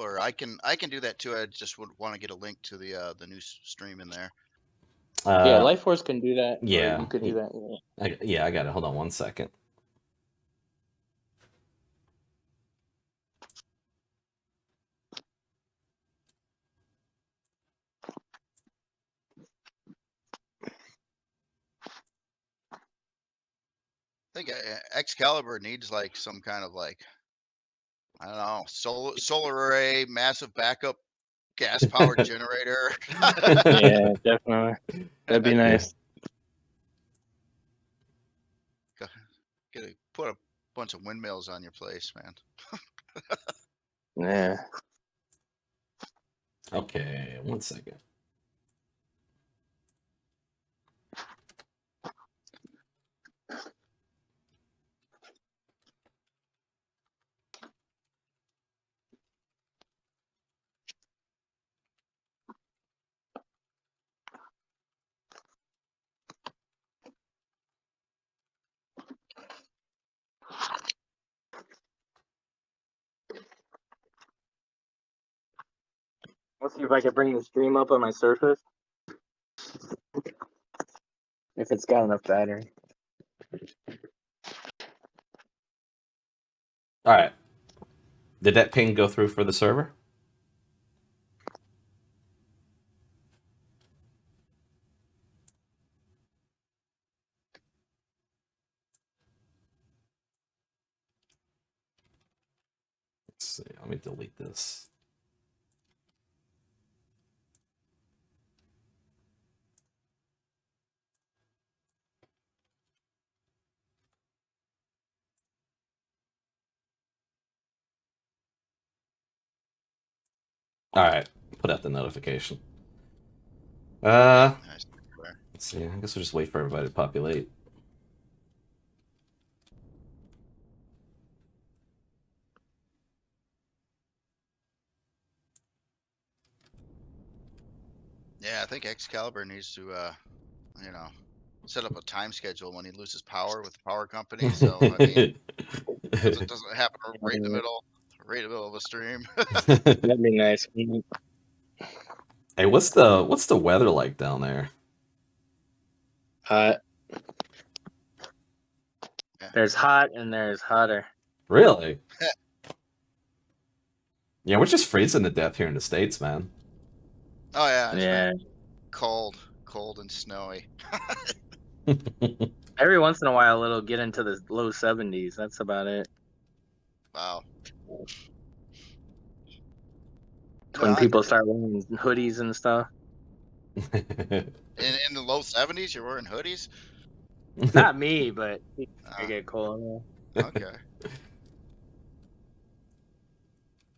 or I can do that too. I just would want to get a link to the new stream in there. Yeah, LyfeForce can do that. Yeah, or you could do that. Yeah. I got it. Hold on 1 second. I think XCaliber needs like some kind of like, I don't know, solar array, massive backup gas powered generator. Yeah, definitely. That'd be nice. Gotta put a bunch of windmills on your place, man. Yeah. Okay, 1 second. Let's see if I can bring the stream up on my Surface. If it's got enough battery. All right. Did that ping go through for the server? Let's see. Let me delete this. All right. Put out the notification. Let's see. I guess we'll just wait for everybody to populate. Yeah, I think XCaliber needs to, you know, set up a time schedule when he loses power with the power company. So I mean, it doesn't happen right in the middle of a stream. That'd be nice. Hey, what's the weather like down there? There's hot and there's hotter. Really? Yeah, we're just freezing to death here in the States, man. Oh yeah. Yeah. Cold and snowy. Every once in a while it'll get into the low 70s. That's about it. Wow. When people start wearing hoodies and stuff. In the low 70s, you're wearing hoodies? Not me, but I get cold. Okay.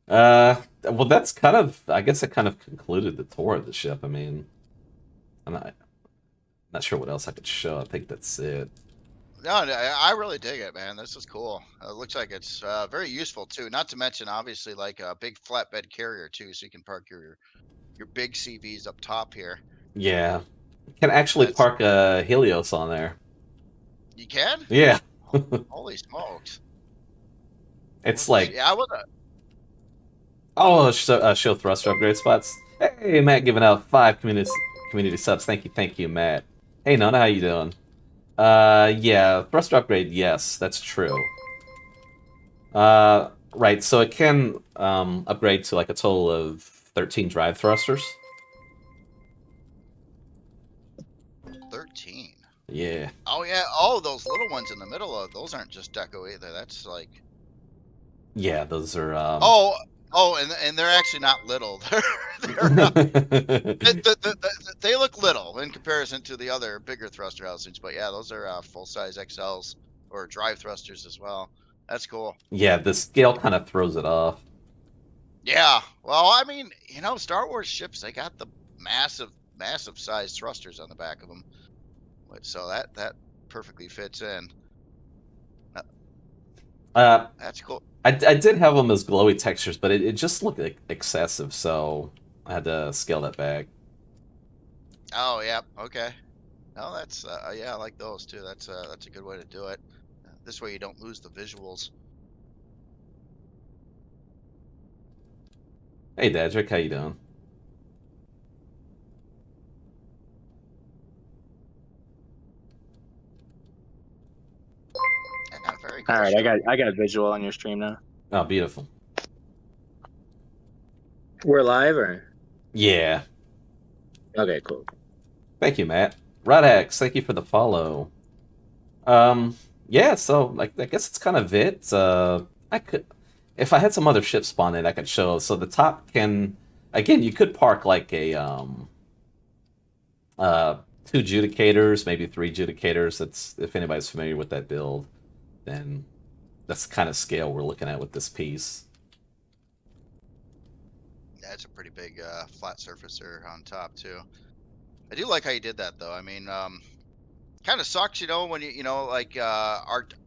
Well, that's kind of, I guess it kind of concluded the tour of the ship. I mean, I'm not sure what else I could show. I think that's it. No, I really dig it, man. This is cool. It looks like it's very useful too. Not to mention, obviously, like a big flatbed carrier too, so you can park your big CVs up top here. Yeah, you can actually park a Helios on there. You can? Yeah. Holy smokes! It's like, yeah, I would. Show thruster upgrade spots. Hey, Matt, giving out 5 community subs. Thank you, Matt. Hey, Nona, how you doing? Yeah, thruster upgrade. Yes, that's true. Right. So it can upgrade to like a total of 13 drive thrusters. 13. Yeah. Oh yeah. Oh, those little ones in the middle of those aren't just deco either. That's like. Yeah, those are. Oh, and they're actually not little. They're not, they look little in comparison to the other bigger thruster housings, but yeah, those are full size XLs or drive thrusters as well. That's cool. Yeah, the scale kind of throws it off. Yeah, well, I mean, Star Wars ships, they got the massive size thrusters on the back of them, so that perfectly fits in. That's cool. I did have them as glowy textures, but it just looked like excessive, so I had to scale that back. Oh yeah, okay. No, that's yeah, I like those too. That's a good way to do it. This way you don't lose the visuals. Hey, Dadrick, how you doing? Yeah, very All cool right, ship. I got a visual on your stream now. Oh, beautiful. We're live, or Yeah. okay, cool. Thank you, Matt. Rodx, thank you for the follow. Um, yeah, so like I guess it's kind of it. I could, if I had some other ships spawn in, I could show. So the top can, again, you could park like a uh two judicators, maybe three judicators. That's if anybody's familiar with that build, then that's the kind of scale we're looking at with this piece. Yeah, it's a pretty big flat surface there on top too. I do like how you did that though. I mean, kind of sucks, when like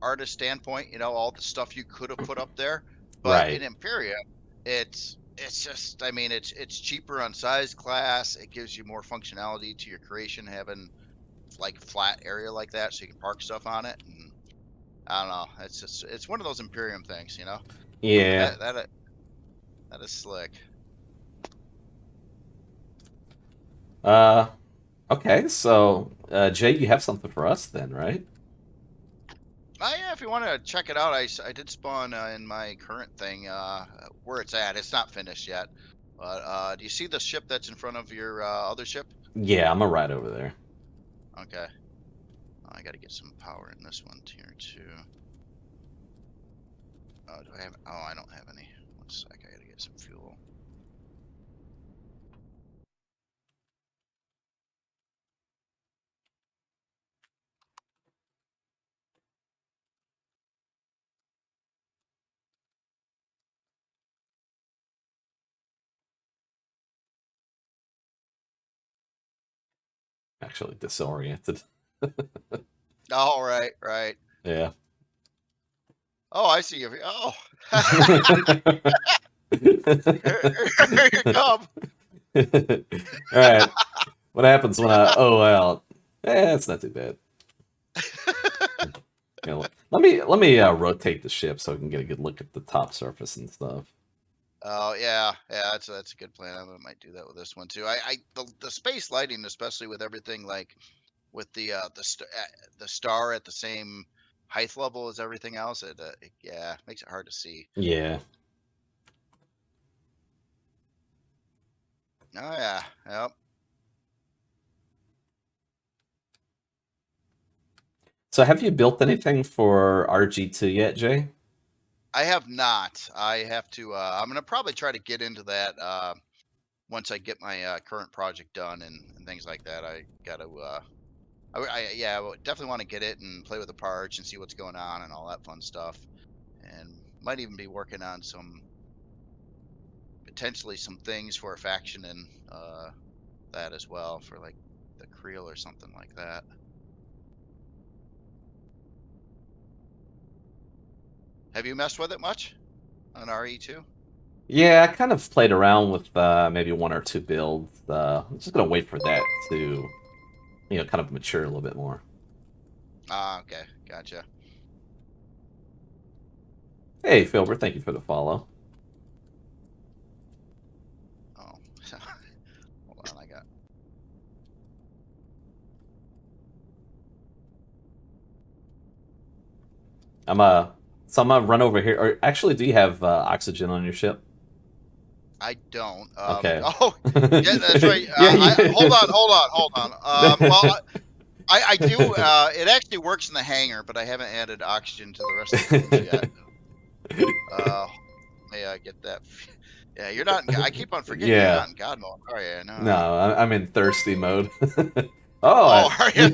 artist standpoint, all the stuff you could have put up there, but in Right. Empyrion, it's just, I mean, it's cheaper on size class. It gives you more functionality to your creation, having like flat area like that, so you can park stuff on it. And I don't know, it's one of those Imperium things, Yeah. that is slick. Uh, okay, so Jay, you have something for us then, right? Yeah, if you want to check it out, I did spawn in my current thing where it's at. It's not finished yet. But do you see the ship that's in front of your other ship? Yeah, I'm gonna ride over there. Okay. I got to get some power in this one here too. Oh, do I have? Oh, I don't have any. One sec. I got to get some fuel. Actually disoriented. Oh, right, right. Yeah. Oh, I see you. Oh, All here you come. right. What happens when I out? It's not too bad. Let me rotate the ship so I can get a good look at the top surface and stuff. Oh yeah, yeah. That's a good plan. I might do that with this one too. The space lighting, especially with everything like with the star at the same height level as everything else, it yeah, makes it hard to see. Yeah. Oh yeah, yep. So have you built anything for RG2 yet, Jay? I have not. I have to. I'm gonna probably try to get into that once I get my current project done and things like that. I gotta. Yeah, I would definitely want to get it and play with the parts and see what's going on and all that fun stuff. And might even be working on some potentially some things for a faction and that as well for like the Creel or something like that. Have you messed with it much on RE2? Yeah, I kind of played around with maybe one or two builds. I'm just gonna wait for that to, kind of mature a little bit more. Ah, okay, gotcha. Hey, Filbert, thank you for the follow. Oh, hold on, I got. So I'm gonna run over here. Or actually, do you have oxygen on your ship? I don't. Okay. Oh, yeah, that's right. Yeah, Hold on, you. hold on. Well, I do. It actually works in the hangar, but I haven't added oxygen to the rest of the rooms yet. Uh, may I get that? Yeah, you're not. I keep on forgetting you're Yeah. not in God mode. Oh yeah, No, no. I'm in thirsty mode. Oh, Oh, are you?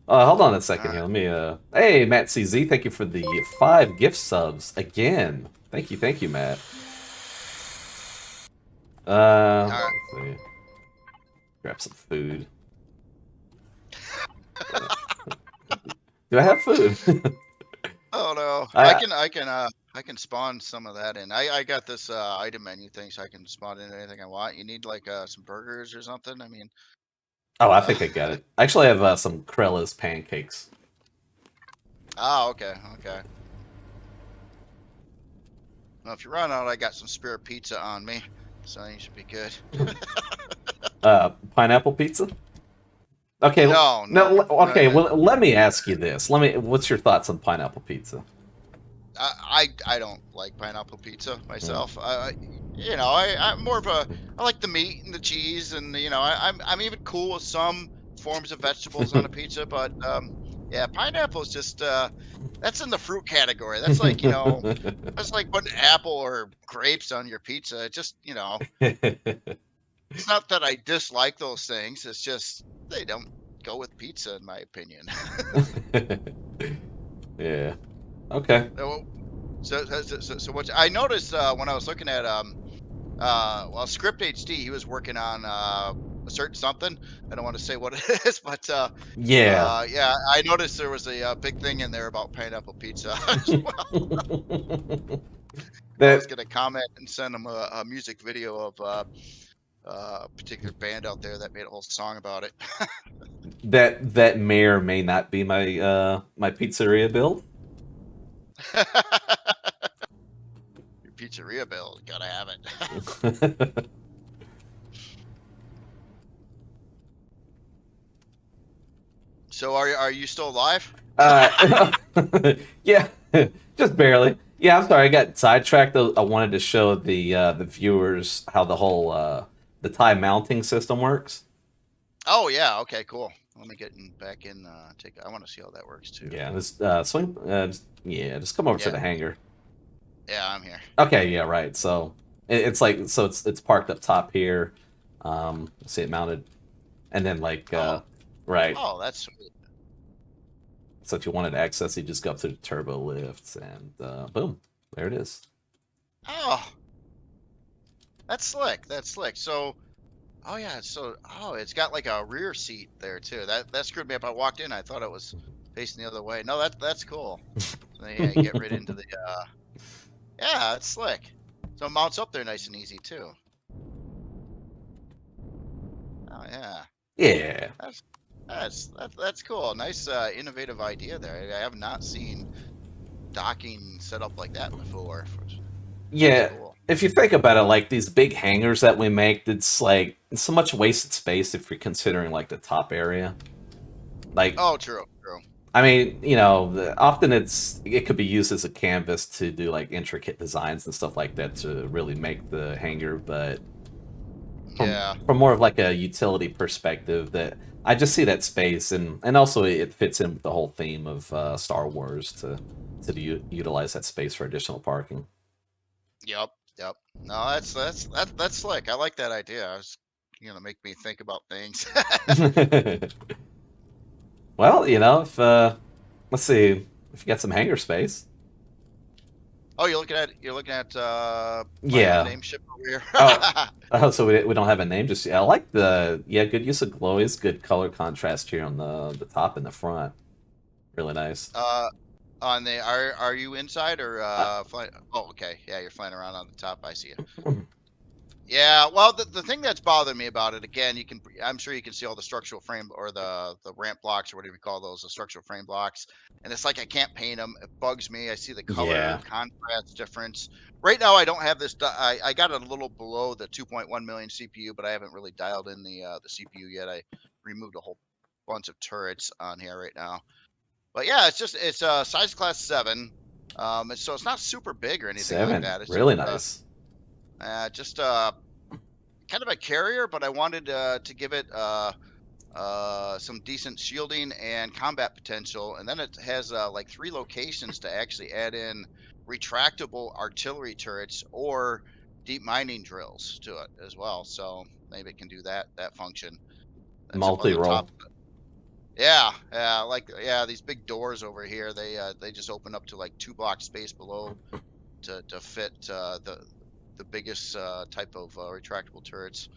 hold on a All second here. right. Let me. Hey, Matt CZ, thank you for the 5 gift subs again. Thank you, Matt. All right. Let's see. Grab some food. Do I have food? Oh no, I I can spawn some of that in. I got this item menu thing, so I can spawn in anything I want. You need like some burgers or something. I mean, Oh, I uh, think I got it. I actually have some Krella's pancakes. okay, okay. Well, if you run out, I got some spare pizza on me. So you should be good. Pineapple pizza. Okay, No, no, no. okay. Well, let me ask you this. What's your thoughts on pineapple pizza? I don't like pineapple pizza Mm. myself. I'm more of a I like the meat and the cheese, and I'm even cool with some forms of vegetables on a pizza, but yeah, pineapple is just that's in the fruit category. That's like that's like putting apple or grapes on your pizza. It just it's not that I dislike those things. It's just they don't go with pizza, in my opinion. Yeah. Okay. So, what I noticed when I was looking at well, Script HD, he was working on a certain something. I don't want to say what it is, but Yeah. yeah, I noticed there was a, big thing in there about pineapple pizza. I was that gonna comment and send him a music video of a particular band out there that made a whole song about it. that may or may not be my pizzeria build. Your pizzeria bill, gotta have it. So are you still alive? uh, yeah, just barely. Yeah, I'm sorry, I got sidetracked. I wanted to show the viewers how the tie mounting system works. Oh yeah, okay, cool. Let me get back in. Take. I want to see how that works too. Yeah, just swing. Just come over to Yeah, the hangar. yeah, I'm here. Okay, yeah, right. So it's like it's parked up top here. See it mounted, and then Oh, right. oh, that's sweet. So if you wanted to access, you just go up to the turbo lifts, and boom, there it is. Oh, that's slick. That's slick. So, oh yeah, it's got like a rear seat there too. That screwed me up. I walked in, I thought it was facing the other way. No, that's cool. So yeah, you get right into the. Yeah, it's slick. So it mounts up there nice and easy too. Oh yeah, Yeah, that's that's cool. Nice innovative idea there. I have not seen docking set up like that before. That's yeah. cool. If you think about it, like these big hangars that we make, it's like it's so much wasted space if you're considering like the top area. Like, Oh, true, true. I mean, often it could be used as a canvas to do like intricate designs and stuff like that to really make the hangar, but Yeah. from more of like a utility perspective, that I just see that space, and also it fits in with the whole theme of Star Wars utilize that space for additional parking. Yep. Yep. No, that's slick. I like that idea. I was gonna make me think about things. Well, if let's see if you got some hangar space. Oh, you're looking at my Yeah. unnamed ship over here. Oh, so we don't have a name just yet. I like good use of glowies, good color contrast here on the top and the front. Really nice. uh, on the are you inside or Uh, flying? Oh, okay. Yeah, you're flying around on the top. I see you. Yeah, well, the thing that's bothered me about it, again, I'm sure you can see all the structural frame or the ramp blocks or whatever you call those, the structural frame blocks, and it's like I can't paint them. It bugs me. I see the color yeah, contrast difference. Right now, I don't have this. I got it a little below the 2.1 million CPU, but I haven't really dialed in the CPU yet. I removed a whole bunch of turrets on here right now. But yeah, it's size class 7. So it's not super big or anything like 7, that. It's really nice. just kind of a carrier, but I wanted to give it some decent shielding and combat potential. And then it has like 3 locations to actually add in retractable artillery turrets or deep mining drills to it as well. So maybe it can do that function. That's up on the top. Multi-role. Yeah, yeah, yeah, these big doors over here. They just open up to like 2 block space below to fit the biggest type of retractable turrets.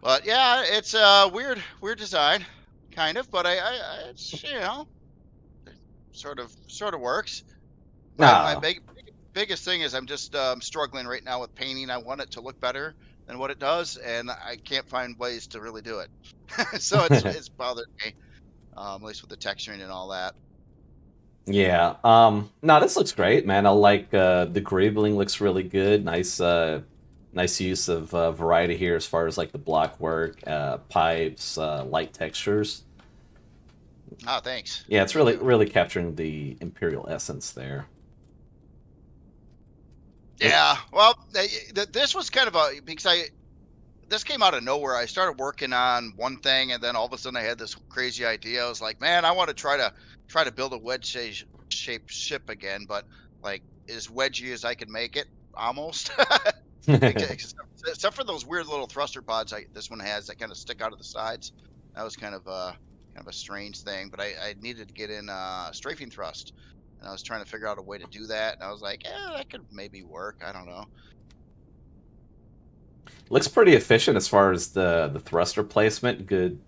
But yeah, it's a weird design, kind of. But I it's it sort of works. My Nah. biggest thing is I'm just struggling right now with painting. I want it to look better than what it does, and I can't find ways to really do it. So it's bothered me, at least with the texturing and all that. Yeah. No, this looks great, man. I like the greebling looks really good. Nice use of variety here as far as like the block work, pipes, light textures. Ah, thanks. Yeah, it's Thank really you. really capturing the Imperial essence there. It, Yeah. Well, this was kind of a because I this came out of nowhere. I started working on one thing, and then all of a sudden I had this crazy idea. I was like, man, I want to try to build a shaped ship again, but like as wedgy as I can make it, almost. Except for those weird little thruster pods this one has that kind of stick out of the sides. That was kind of a strange thing, but I needed to get in strafing thrust, and I was trying to figure out a way to do that, and I was like, yeah, that could maybe work. I don't know. Looks pretty efficient as far as the thruster placement. Good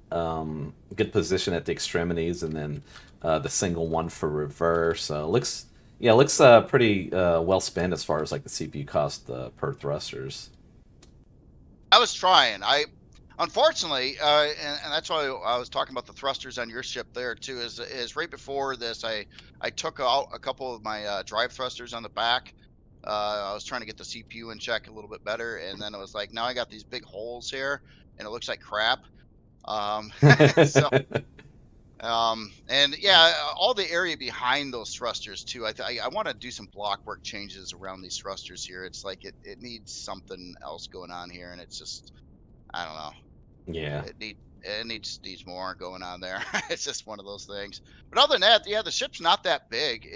position at the extremities, and then the single one for reverse. Looks pretty well spent as far as like the CPU cost per thrusters. I was trying. I unfortunately, and that's why I was talking about the thrusters on your ship there too. Is right before this, I took out a couple of my drive thrusters on the back. I was trying to get the CPU in check a little bit better, and then it was like, now I got these big holes here, and it looks like crap. Um, so and yeah, all the area behind those thrusters too. I want to do some block work changes around these thrusters here. It's like it needs something else going on here, and it's just I don't know. Yeah. It needs more going on there. It's just one of those things. But other than that, yeah, the ship's not that big.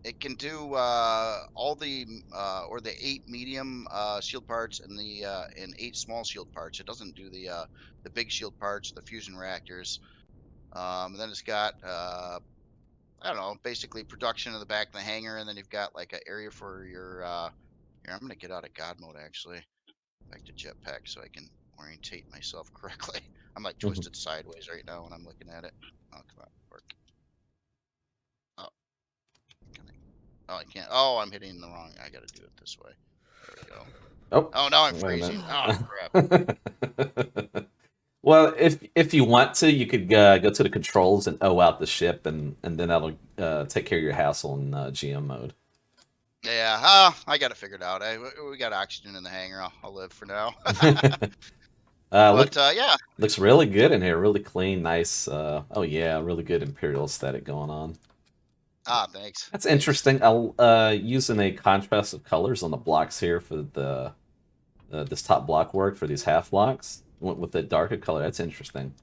It can do all or the 8 medium shield parts and 8 small shield parts. It doesn't do the big shield parts, the fusion reactors. And then it's got I don't know, basically production in the back of the hangar, and then you've got like an area for your here, I'm gonna get out of God mode actually. Back to jetpack so I can orientate myself correctly. I'm like Mhm. twisted sideways right now when I'm looking at it. Oh, come on, work. Oh, can I? Oh, I can't. Oh, I'm hitting the wrong. I got to do it this way. There we go. Oh, Oh, now I'm wait a freezing. Oh, crap. minute. Well, if you want to, you could go to the controls and O out the ship, and then that'll take care of your hassle in GM mode. Yeah, I got it figured out. We got oxygen in the hangar. I'll live for now. Look, But yeah. looks really good in here. Really clean, nice. Oh yeah, really good Imperial aesthetic going on. Thanks. That's Thanks. interesting. I'll using a contrast of colors on the blocks here for the this top block work for these half blocks. Went with the darker color. That's interesting.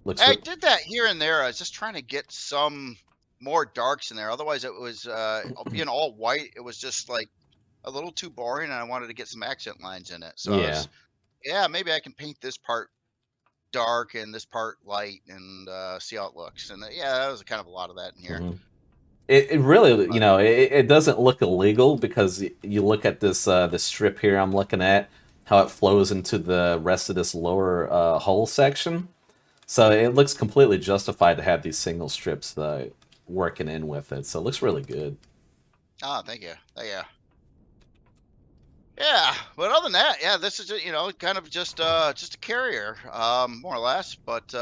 Looks I re- did that here and there. I was just trying to get some more darks in there. Otherwise, it was being all white. It was just like a little too boring, and I wanted to get some accent lines in it. So I yeah. was, yeah, maybe I can paint this part dark and this part light and see how it looks. And yeah, that was kind of a lot of that in here. hmm it really, But it doesn't look illegal because you look at this strip here I'm looking at, how it flows into the rest of this lower hull section. So it looks completely justified to have these single strips working in with it. So it looks really good. thank you, thank you. Yeah, but other than that, yeah, this is kind of just a carrier, more or less. But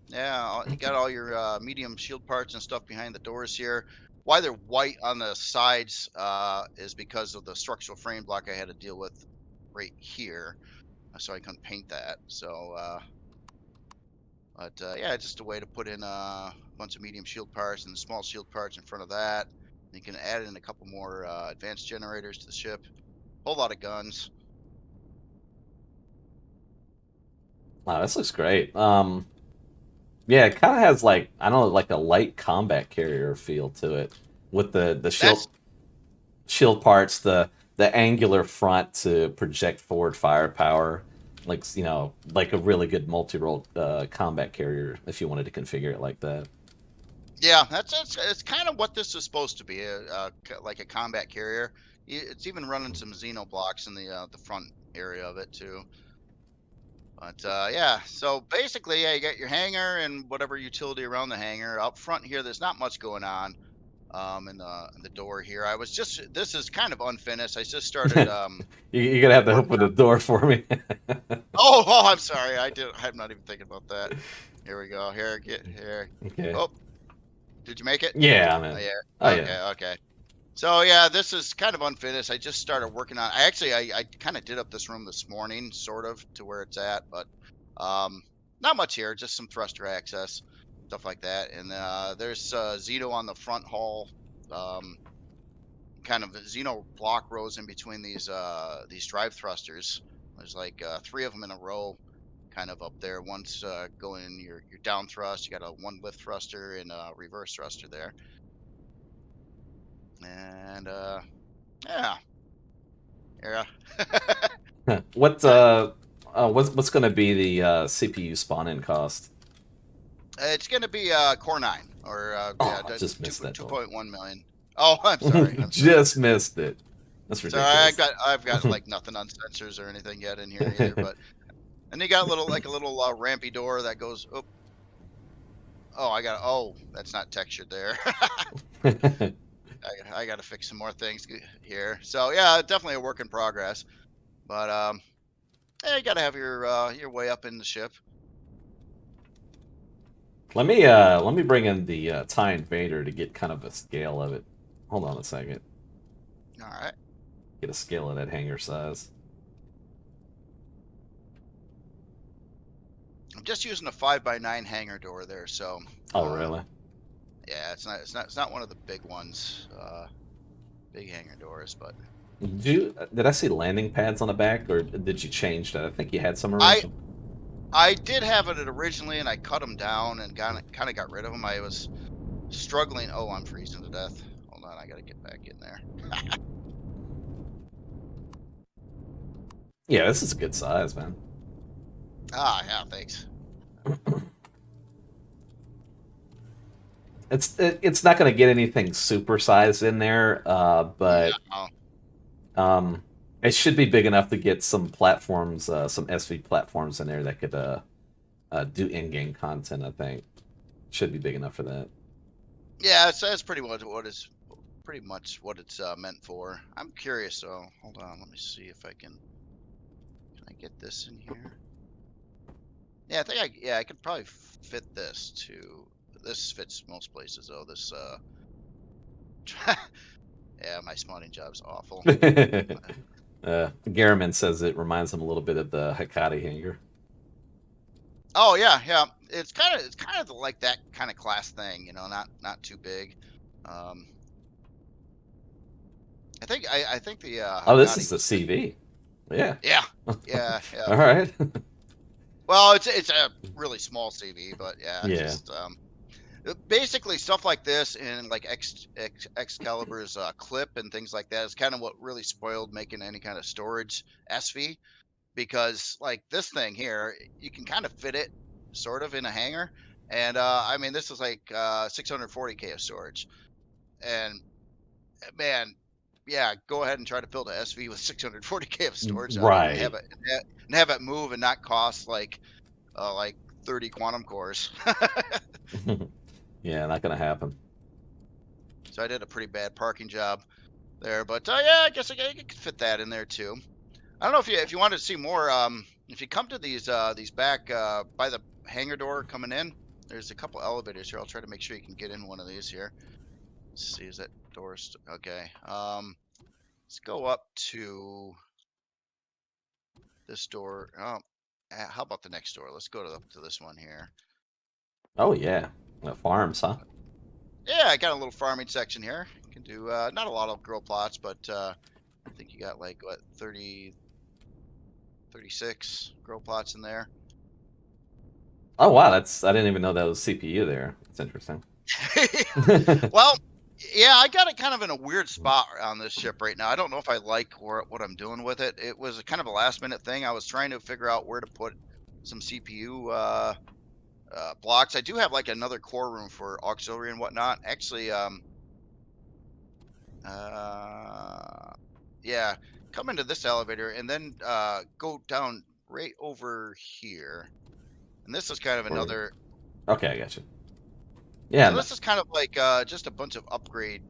yeah, you got all your medium shield parts and stuff behind the doors here. Why they're white on the sides is because of the structural frame block I had to deal with right here, so I couldn't paint that. So, but yeah, just a way to put in a bunch of medium shield parts and small shield parts in front of that. You can add in a couple more advanced generators to the ship. Whole lot of guns. Wow, this looks great. Yeah, it kind of has like I don't know, like a light combat carrier feel to it, with the That's shield parts, the angular front to project forward firepower, like like a really good multi-role combat carrier if you wanted to configure it like that. Yeah, that's it's kind of what this is supposed to be, like a combat carrier. It's even running some Xeno blocks in the front area of it too. But yeah, so basically, yeah, you got your hangar and whatever utility around the hangar. Up front here, there's not much going on. In the door here, this is kind of unfinished. I just started You're gonna have to working open the on. door for me. Oh, I'm sorry. I'm not even thinking about that. Here we go. Here, get here. Okay. Oh, Did you make it? Yeah, Oh man. yeah. Oh Okay. yeah. Okay. So yeah, this is kind of unfinished. I just started working on. I kind of did up this room this morning, sort of to where it's at, but um, not much here. Just some thruster access, stuff like that. And there's Zeno on the front hall. Um, kind of Zeno block rows in between these drive thrusters. There's like three of them in a row, kind of up there. One's going your down thrust. You got a one lift thruster and a reverse thruster there, and yeah, yeah. What Kind of, what's gonna be the CPU spawn-in cost? it's going to be Core 9 or Oh, yeah, I just missed that door. 2.1 million. Oh, I'm sorry. I'm sorry. Just missed it. That's So I ridiculous. got I've got like nothing on sensors or anything yet in here either, but and you got a little rampy door that goes oh oh that's not textured there. I got to fix some more things here. So yeah, definitely a work in progress. But yeah, you got to have your way up in the ship. Let me bring in the TIE Invader to get kind of a scale of it. Hold on a second. All right. Get a scale of that hangar size. I'm just using a 5x9 hangar door there, so Oh, really? yeah, it's not one of the big ones, big hangar doors, but Did I see landing pads on the back, or did you change that? I think you had some I original. I did have it originally, and I cut them down and kind of got rid of them. I was struggling. Oh, I'm freezing to death. Hold on, I got to get back in there. Yeah, this is a good size, man. Ah, yeah, thanks. It's not going to get anything super sized in there, but No. um, it should be big enough to get some platforms, some SV platforms in there that could do in-game content. I think should be big enough for that. Yeah, that's pretty much what it's meant for. I'm curious, so hold on, let me see if I can I get this in here. Yeah, I could probably fit this too. This fits most places though. This yeah, my spawning job's awful. Garriman says it reminds him a little bit of the Hikari hanger. Oh yeah, yeah. It's kind of like that kind of class thing, you know, not too big. Um, I think the Oh, this Hakati is the was fit. CV. Yeah. Yeah, yeah, yeah. All right. Well, it's a really small CV, but yeah, Yeah. just basically stuff like this and like Excalibur's clip and things like that is kind of what really spoiled making any kind of storage SV because like this thing here, you can kind of fit it sort of in a hanger. And I mean, this is like 640K of storage. And man, yeah, go ahead and try to build a SV with 640K of storage on it and Right. and have it move and not cost like 30 quantum cores. Yeah, not gonna happen. So I did a pretty bad parking job there, but yeah, I guess I could fit that in there too. I don't know if you wanted to see more. If you come to these back by the hangar door coming in, there's a couple elevators here. I'll try to make sure you can get in one of these here. Let's see, is that door okay? Let's go up to this door. Oh, how about the next door? Let's go to this one here. Oh yeah. Farms, huh? Yeah, I got a little farming section here. You can do not a lot of grow plots, but I think you got like what 30, 36 grow plots in there. Oh wow, that's I didn't even know that was CPU there. That's interesting. Well, yeah, I got it kind of in a weird spot on this ship right now. I don't know if I like what I'm doing with it. It was a kind of a last minute thing. I was trying to figure out where to put some CPU blocks. I do have like another core room for auxiliary and whatnot. Actually, uh, yeah, come into this elevator and then go down right over here. And this is kind of Where- another. okay, I got you. Yeah, So no. this is kind of like just a bunch of upgrade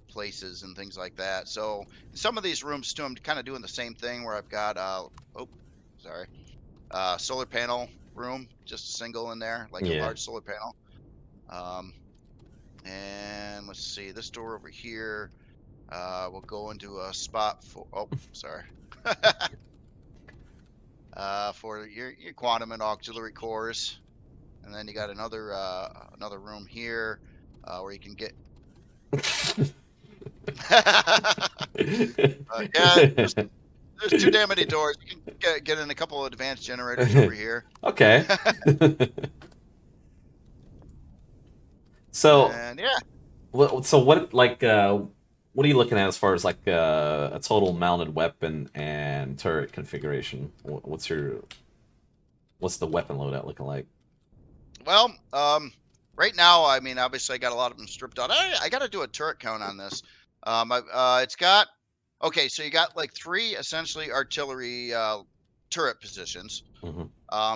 places and things like that. So in some of these rooms too, I'm kind of doing the same thing where I've got oh sorry solar panel room, just a single in there, like a Yeah. large solar panel. Um, And let's see, this door over here, we'll go into a spot for, oh, sorry. For your quantum and auxiliary cores. And then you got another room here, where you can get, yeah, there's too damn many doors. You can get in a couple of advanced generators over here. Okay. So, And yeah, so what like what are you looking at as far as like a total mounted weapon and turret configuration? What's the weapon loadout looking like? well, right now, I mean, obviously, I got a lot of them stripped out. I got to do a turret count on this. It's got, okay, so you got like three essentially artillery turret positions. Hmm.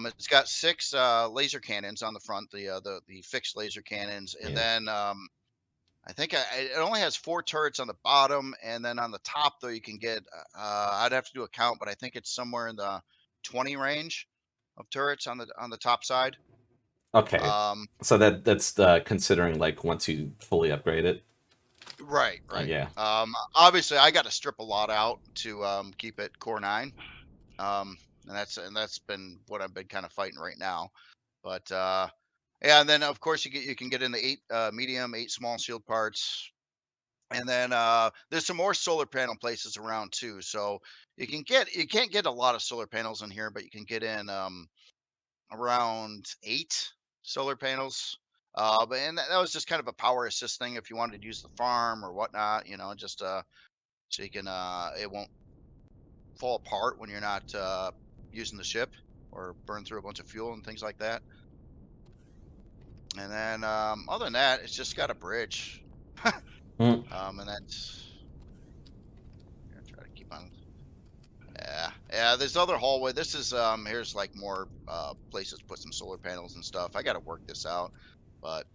It's got six laser cannons on the front, the fixed laser cannons, and Yeah. then I think it only has four turrets on the bottom, and then on the top though you can get. I'd have to do a count, but I think it's somewhere in the 20 range of turrets on the top side. Okay. Um, So that's considering like once you fully upgrade it. right, right. Yeah. Obviously, I got to strip a lot out to keep it core 9. And that's been what I've been kind of fighting right now. But yeah, and then of course you can get in the 8 medium, 8 small shield parts. And then there's some more solar panel places around too. So you can't get a lot of solar panels in here, but you can get in around 8 solar panels. But and that was just kind of a power assist thing if you wanted to use the farm or whatnot, just so you can it won't fall apart when you're not using the ship or burn through a bunch of fuel and things like that. And then other than that, it's just got a bridge. Mm. And that's, I'm gonna try to keep on. Yeah, yeah. There's other hallway. This is here's like more places to put some solar panels and stuff. I got to work this out, but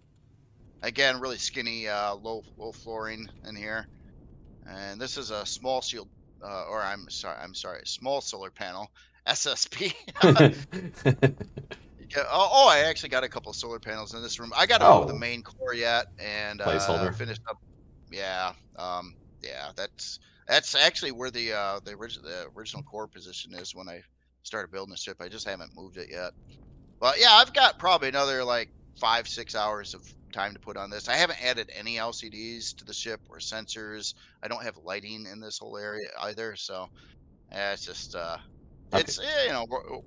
again, really skinny, low flooring in here. And this is a small shield, or I'm sorry, small solar panel, SSP. Yeah, I actually got a couple of solar panels in this room. I got to move the Oh, main core yet and placeholder. finish up. Yeah, yeah. That's actually where the original core position is when I started building the ship. I just haven't moved it yet. But yeah, I've got probably another like 5 6 hours of time to put on this. I haven't added any LCDs to the ship or sensors. I don't have lighting in this whole area either. So yeah, it's just Okay. it's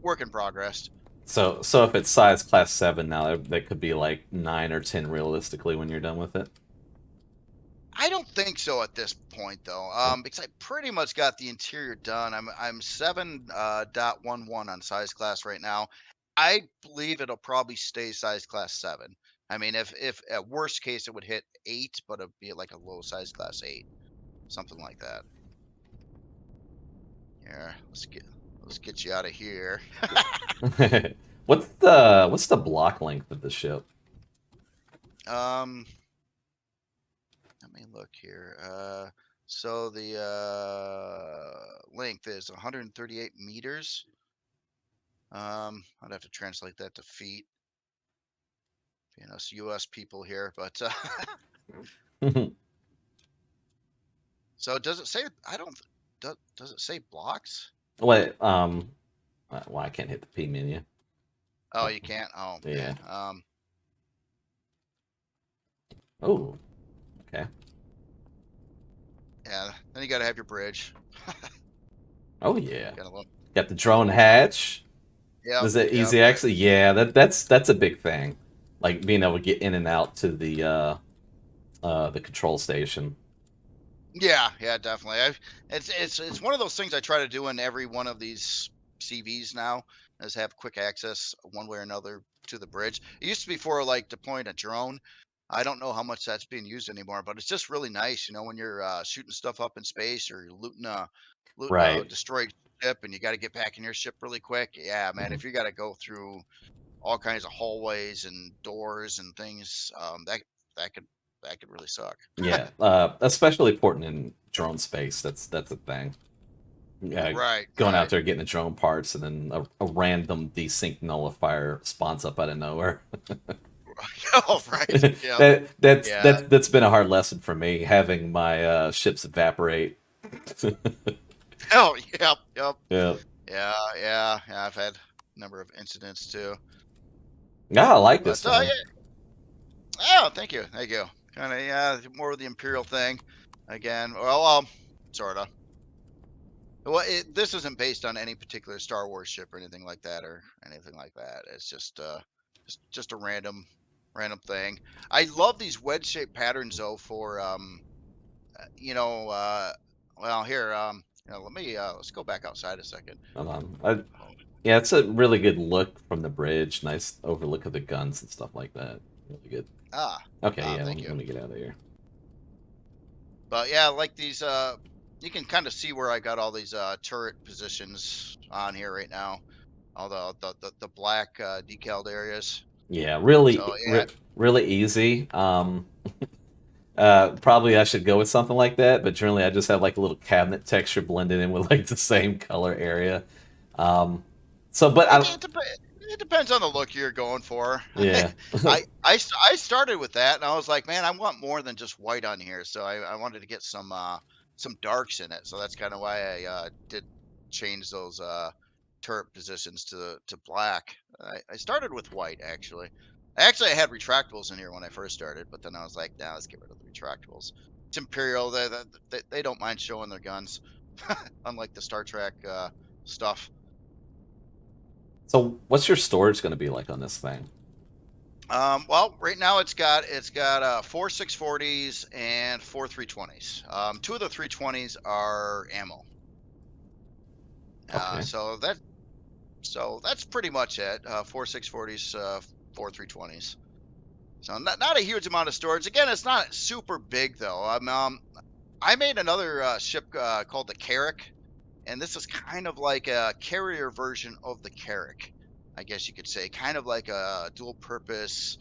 work in progress. So if it's size class 7 now, that could be like 9 or 10 realistically when you're done with it. I don't think so at this point though, Okay. because I pretty much got the interior done. I'm 7.11 on size class right now. I believe it'll probably stay size class 7. I mean, if at worst case it would hit 8, but it'd be like a low size class 8, something like that. Here, let's get you out of here. What's the block length of the ship? Um, Let me look here. So the length is 138 meters. I'd have to translate that to feet. It's U.S. people here, but so does it say? I don't. Does it say blocks? Wait, well, I can't hit the P menu. Oh, Oh, you can't. Oh, yeah. man. Oh, okay. Yeah. Then you got to have your bridge. Oh yeah. Got to look. Got the drone hatch. Yep. Is it Yep. easy actually? Yeah, that's a big thing. Like being able to get in and out to the control station. Yeah, yeah, definitely. It's one of those things I try to do in every one of these CVs now, is have quick access one way or another to the bridge. It used to be for like deploying a drone. I don't know how much that's being used anymore, but it's just really nice, when you're shooting stuff up in space or you're looting a Right. destroyed ship and you got to get back in your ship really quick. Yeah, man, Mhm. if you got to go through all kinds of hallways and doors and things, that could that could really suck. Yeah. Especially important in drone space. That's a thing. Right, Going out right. there getting the drone parts and then a random desync nullifier spawns up out of nowhere. Oh, right. Yep. Yeah. That's been a hard lesson for me, having my ships evaporate. Oh, yep. Yep. Yeah. Yeah. I've had a number of incidents too. Yeah, I like this But thing. yeah. Oh, thank you. Thank you. Kind of, yeah, more of the Imperial thing. Again, well, sort of. Well, this isn't based on any particular Star Wars ship or anything like that, or anything like that. It's just a random thing. I love these wedge shaped patterns though. For you know, well, here, let me let's go back outside a second. Hold on. Oh, Yeah, it's a really good look from the bridge. Nice overlook of the guns and stuff like that. Really good. ah, Okay, yeah, thank you. let me get out of here. But yeah, like these, you can kind of see where I got all these turret positions on here right now. All the black decaled areas. Yeah, So yeah. really easy. Probably I should go with something like that, but generally I just have like a little cabinet texture blended in with like the same color area. Um, so, but It, I, it, dep- it depends on the look you're going for. yeah, I started with that, and I was like, man, I want more than just white on here. So I wanted to get some darks in it. So that's kind of why I did change those turret positions to black. I started with white actually. Actually, I had retractables in here when I first started, but then I was like, nah, let's get rid of the retractables. It's Imperial. They don't mind showing their guns, unlike the Star Trek stuff. so what's your storage going to be like on this thing? Well, right now it's got 4 640s and 4 320s. Two of the 320s are ammo. Uh, Okay, so that so that's pretty much it. 4 640s, 4 320s. So not a huge amount of storage. Again, it's not super big though. I made another ship called the Carrack, and this is kind of like a carrier version of the Carrack, I guess you could say, kind of like a dual purpose.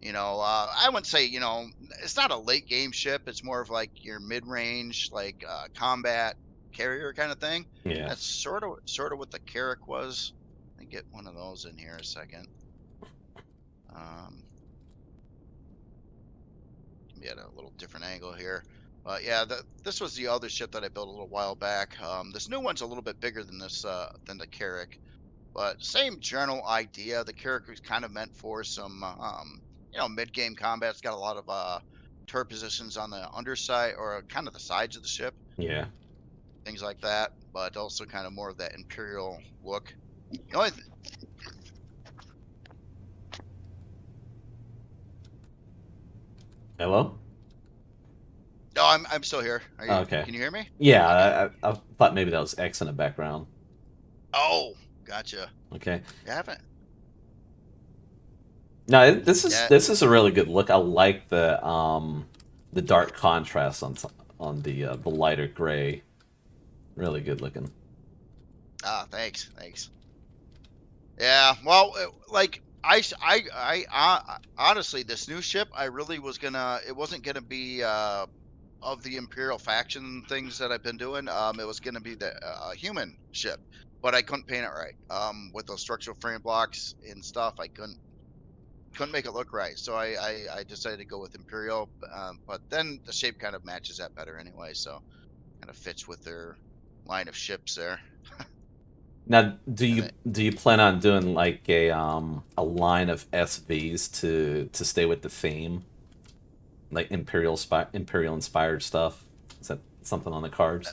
I wouldn't say, it's not a late game ship. It's more of like your mid range, like combat carrier kind of thing. yeah. That's sort of what the Carrack was. Let me get one of those in here a second. Um, be at a little different angle here. But yeah, this was the other ship that I built a little while back. This new one's a little bit bigger than this than the Carrack, but same general idea. The character is kind of meant for some, mid-game combat. It's got a lot of turret positions on the underside or kind of the sides of the ship, Yeah. things like that. But also kind of more of that imperial look. The only th- Hello? no, I'm still here. Are you? Okay. Can you hear me? Okay. Yeah, I thought maybe that was X in the background. Oh, gotcha. Okay. You haven't? No, Yeah. this is a really good look. I like the dark contrast on the lighter gray. Really good looking. Thanks. Yeah. Well, like honestly, this new ship, I really was gonna. It wasn't gonna be of the Imperial faction things that I've been doing. It was going to be the human ship, but I couldn't paint it right. With those structural frame blocks and stuff, I couldn't make it look right. So I decided to go with Imperial. But then the shape kind of matches that better anyway. So kind of fits with their line of ships there. Now, And it, do you plan on doing like a line of SVs to stay with the theme, like Imperial inspired stuff? Is that something on the cards?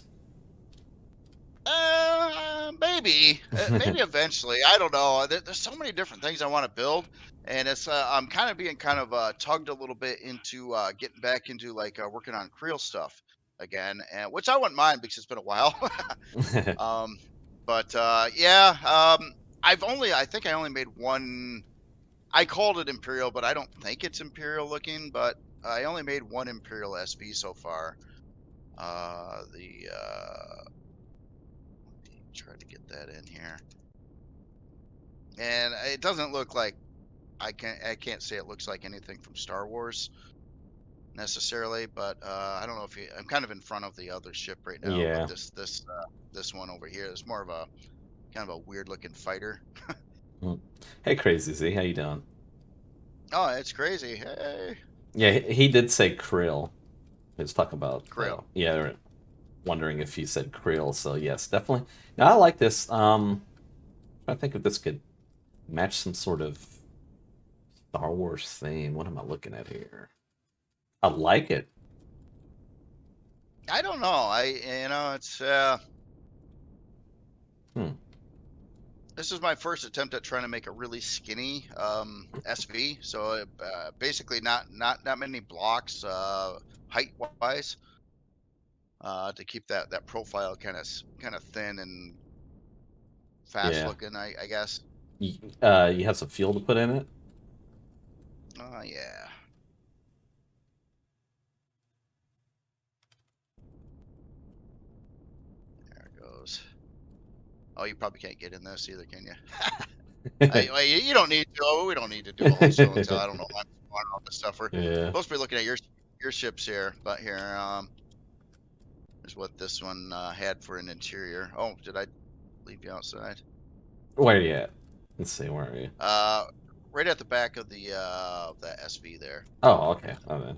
maybe eventually. I don't know. There's so many different things I want to build, and I'm kind of being kind of tugged a little bit into getting back into like working on Creel stuff again, and which I wouldn't mind because it's been a while. um, but yeah, I think I only made one. I called it Imperial, but I don't think it's Imperial looking. But I only made one Imperial SV so far. The Let me try to get that in here. And it doesn't look like I can't say it looks like anything from Star Wars necessarily, but I don't know if I'm kind of in front of the other ship right now, but Yeah. this one over here is more of a kind of a weird looking fighter. Mm. Hey, Crazy Z, how you doing? Oh, it's crazy. Hey, Yeah, he did say krill. He was talking about Krill. yeah, they were wondering if he said krill. So yes, definitely. Now I like this. I think if this could match some sort of Star Wars theme. What am I looking at here? I like it. I don't know. It's Hmm. this is my first attempt at trying to make a really skinny SV. So basically, not many blocks height wise to keep that profile kind of thin and fast Yeah. looking. I guess. You have some fuel to put in it. Oh yeah. There it goes. Oh, you probably can't get in this either, can you? You don't need to. Oh, we don't need to do a whole show until I don't know. I'm on all this stuff. We're Yeah. supposed to be looking at your ships here, but here is what this one had for an interior. Oh, did I leave you outside? Where are you at? Let's see. Where are you? Uh, right at the back of the SV there. Oh, okay. Oh, then.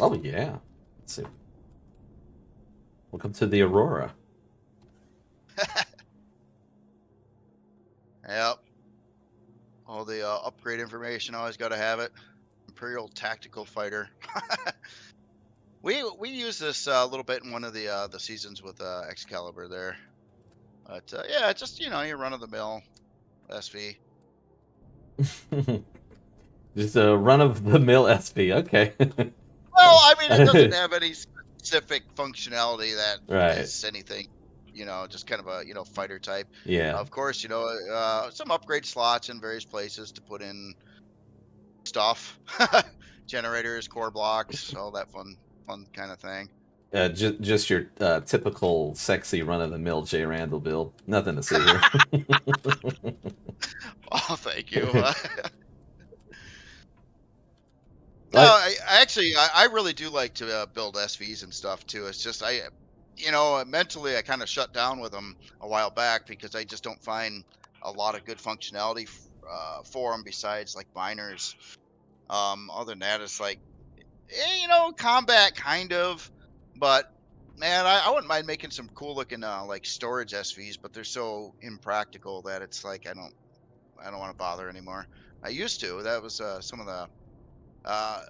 Oh yeah. Let's see. Welcome to the Aurora. Yep. All the upgrade information. Always got to have it. Imperial tactical fighter. We use this a little bit in one of the seasons with XCaliber there. But yeah, just your run of the mill SV. Just a run of the mill SV. Okay. Well, I mean, it doesn't have any specific functionality that Right. is anything, just kind of a, fighter type. Yeah. Of course, some upgrade slots in various places to put in stuff, generators, core blocks, all that fun kind of thing. Just your typical sexy run of the mill Jrandall build. Nothing to see here. Oh, thank you. No, What? I actually I really do like to build SVs and stuff too. It's just mentally I kind of shut down with them a while back because I just don't find a lot of good functionality for them besides like miners. Other than that, it's like combat kind of, but man, I wouldn't mind making some cool looking like storage SVs, but they're so impractical that it's like I don't want to bother anymore. I used to. That was some of the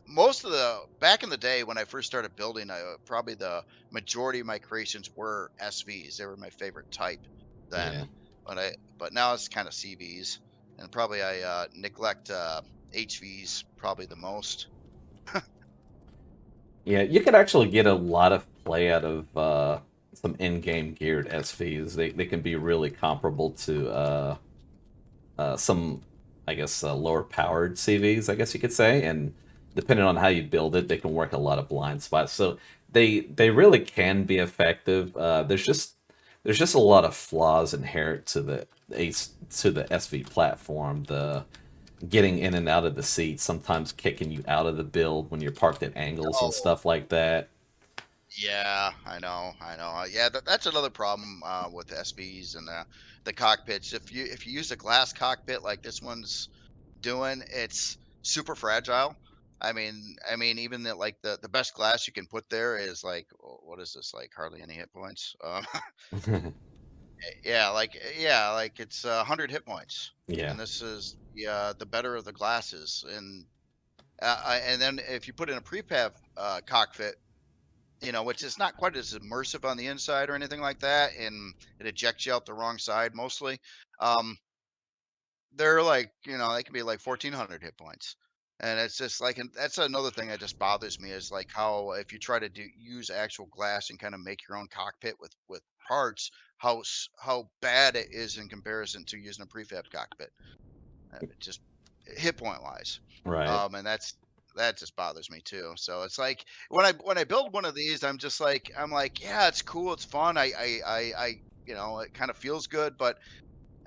most of the back in the day when I first started building, probably the majority of my creations were SVs. They were my favorite type then, Yeah. but now it's kind of CVs, and probably I neglect HVs probably the most. Yeah, you could actually get a lot of play out of some in-game geared SVs. They can be really comparable to some, I guess, lower powered CVs, I guess you could say. And depending on how you build it, they can work a lot of blind spots. So they really can be effective. There's just a lot of flaws inherent to the Ace to the SV platform. The getting in and out of the seat, sometimes kicking you out of the build when you're parked at angles and Oh stuff like that. yeah, I know. Yeah, that's another problem with SVs and the cockpits. If you use a glass cockpit like this one's doing, it's super fragile. I mean, even the best glass you can put there is like, what is this like? Hardly any hit points. Yeah, like it's 100 hit points, Yeah, and this is the better of the glasses, and then if you put in a prefab cockpit, which is not quite as immersive on the inside or anything like that, and it ejects you out the wrong side mostly. Um, they're like, they can be like 1,400 hit points. And it's just like, and that's another thing that just bothers me is like how if you try to use actual glass and kind of make your own cockpit with parts, how bad it is in comparison to using a prefab cockpit. It just hit point wise, right. and that just bothers me too. So it's like when I build one of these, I'm like, yeah, it's cool, it's fun. It kind of feels good, but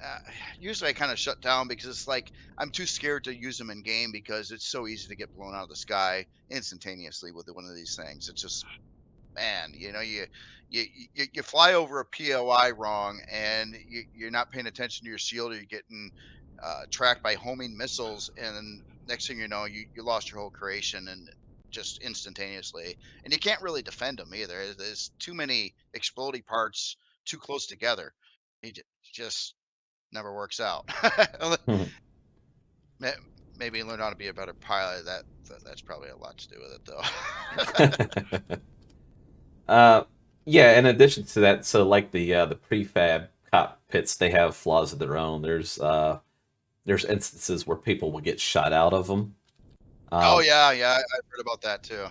uh, usually I kind of shut down because it's like I'm too scared to use them in game because it's so easy to get blown out of the sky instantaneously with one of these things. It's just man, you fly over a POI wrong, and you're not paying attention to your shield, or you're getting tracked by homing missiles, and next thing you know, you lost your whole creation and just instantaneously, and you can't really defend them either. There's too many explodey parts too close together. It just never works out. Mhm. May- Maybe learn how to be a better pilot. That's probably a lot to do with it, though. uh, yeah. In addition to that, so like the prefab cockpits, they have flaws of their own. There's instances where people will get shot out of them. Oh Um, yeah, yeah, I've heard about that too.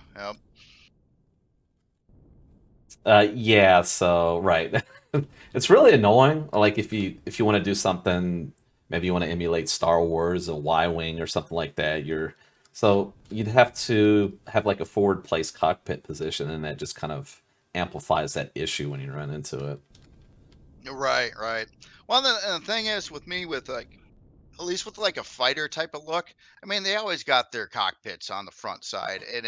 Yep. yeah, so right. It's really annoying. Like if you want to do something, maybe you want to emulate Star Wars, a Y-wing or something like that. So you'd have to have like a forward place cockpit position, and that just kind of amplifies that issue when you run into it. Right, right. Well, and the thing is with me, with like at least with like a fighter type of look, I mean, they always got their cockpits on the front side, and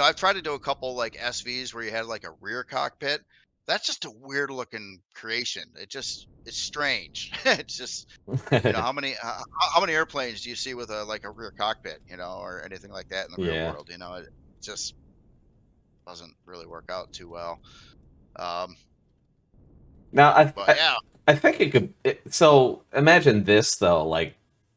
I've tried to do a couple like SVs where you had like a rear cockpit. That's just a weird looking creation. It's strange. It's just how many airplanes do you see with a like a rear cockpit, or anything like that in the real Yeah. world? It just doesn't really work out too well. Um, Now, but yeah, I think it could. So imagine this though, like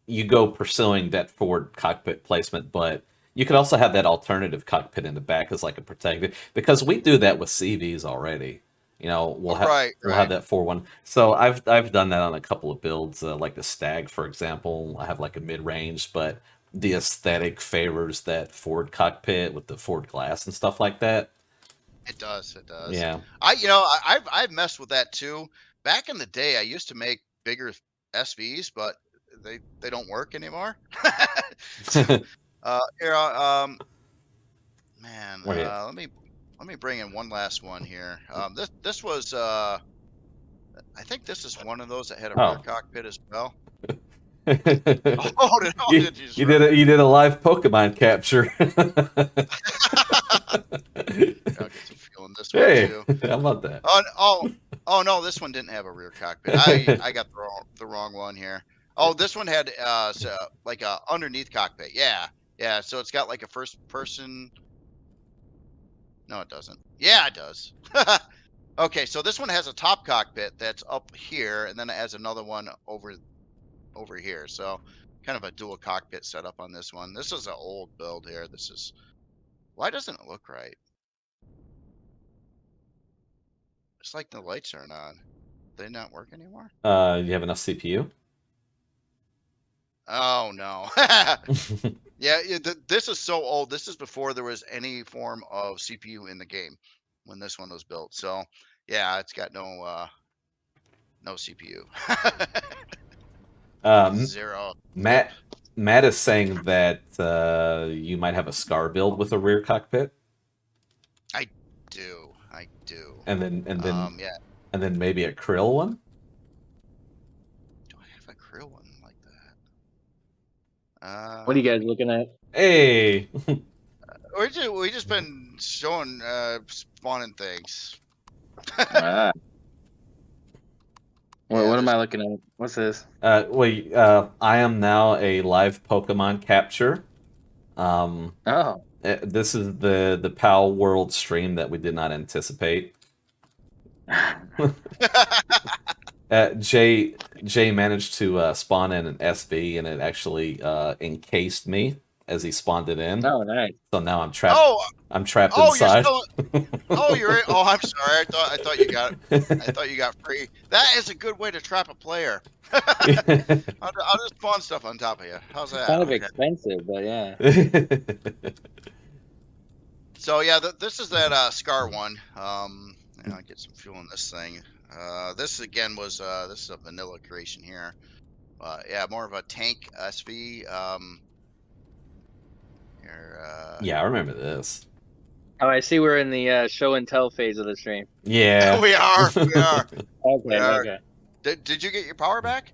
you go pursuing that forward cockpit placement, but you could also have that alternative cockpit in the back as like a protective, because we do that with CVs already. right, We'll have right. that 4-1. So I've done that on a couple of builds, like the Stag, for example. I have like a mid range, but the aesthetic favors that forward cockpit with the forward glass and stuff like that. It does. It does. Yeah. I've messed with that too. Back in the day, I used to make bigger SVs, but they don't work anymore. So, here, man, Where you? let me bring in one last one here. This was I think this is one of those that had a rear Oh. cockpit as well. you, Did you just you did a live Pokemon capture. I'll get some feel in this one Hey, too. how about that? Oh no, this one didn't have a rear cockpit. I got the wrong one here. Oh, this one had like a underneath cockpit. Yeah. Yeah, so it's got like a first person. No, it doesn't. Yeah, it does. Okay, so this one has a top cockpit that's up here, and then it has another one over here. So kind of a dual cockpit setup on this one. This is an old build here. Why doesn't it look right? It's like the lights aren't on. They not work anymore? You have enough CPU? Oh no. Yeah, this is so old. This is before there was any form of CPU in the game when this one was built. So, yeah, it's got no CPU. um, Zero. Zip. Matt Matt is saying that you might have a Scar build with a rear cockpit, I do. I do. and then Yeah. maybe a Krill one. Do I have a krill one like that? What are you guys looking at? Hey, We just been showing spawning things. Ah, Yeah, what am there's I looking at? What's this? I am now a live Pokemon capture. Um, Oh, this is the PAL World stream that we did not anticipate. Jay managed to spawn in an SV, and it actually encased me as he spawned it in. oh, nice. So now I'm trapped. Oh, I'm trapped oh, you're inside. still. Oh, I'm sorry. I thought you got free. That is a good way to trap a player. I'll just spawn stuff on top of you. How's It's that? kind of Okay. expensive, but yeah. So yeah, this is that Scar one. I get some fuel in this thing. This again was this is a vanilla creation here. Yeah, more of a tank SV. Here, Yeah, I remember this. Oh, I see we're in the show and tell phase of the stream. Yeah. we are, we are, we Okay, are. okay. Did you get your power back?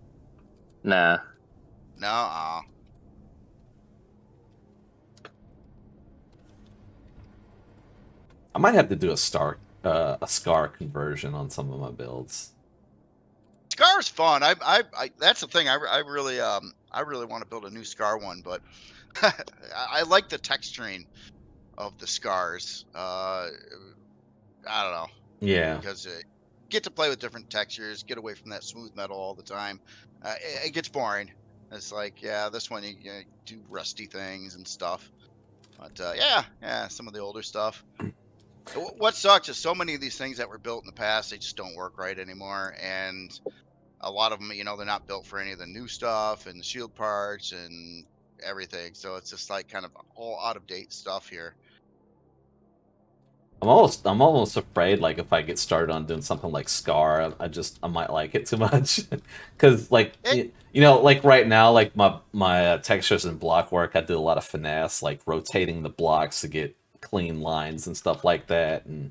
Nah. No. Aw. I might have to do a scar conversion on some of my builds. Scar's fun. That's the thing. I really want to build a new Scar one, but I like the texturing of the scars. I don't know Yeah. because get to play with different textures, get away from that smooth metal all the time. It gets boring. It's like, yeah, this one you do rusty things and stuff. But yeah, some of the older stuff. What sucks is so many of these things that were built in the past, they just don't work right anymore, and a lot of them, they're not built for any of the new stuff and the shield parts and everything. So it's just like kind of all out of date stuff here. I'm almost afraid like if I get started on doing something like Scar, I might like it too much, because like It, like right now like my textures and block work, I do a lot of finesse like rotating the blocks to get clean lines and stuff like that, and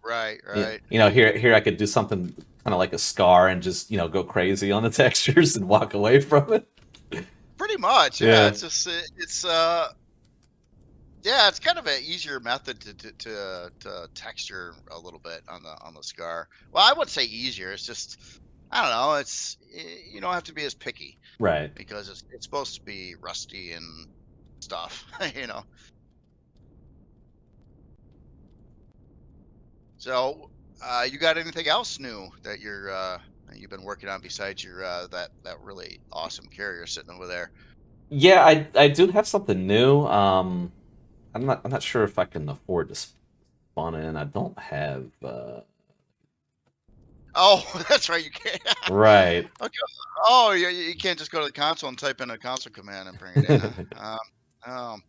right, right. here I could do something kind of like a Scar and just go crazy on the textures and walk away from it. Pretty much, yeah. Yeah, It's just yeah, it's kind of an easier method to texture a little bit on the Scar. Well, I would say easier. It's just I don't know. You don't have to be as picky right. because it's supposed to be rusty and stuff, So, you got anything else new that you've been working on besides your that really awesome carrier sitting over there? Yeah, I do have something new. I'm not sure if I can afford to spawn in. I don't have Oh, that's right. You can't. right. Okay. Oh, you can't just go to the console and type in a console command and bring it in, huh? Um.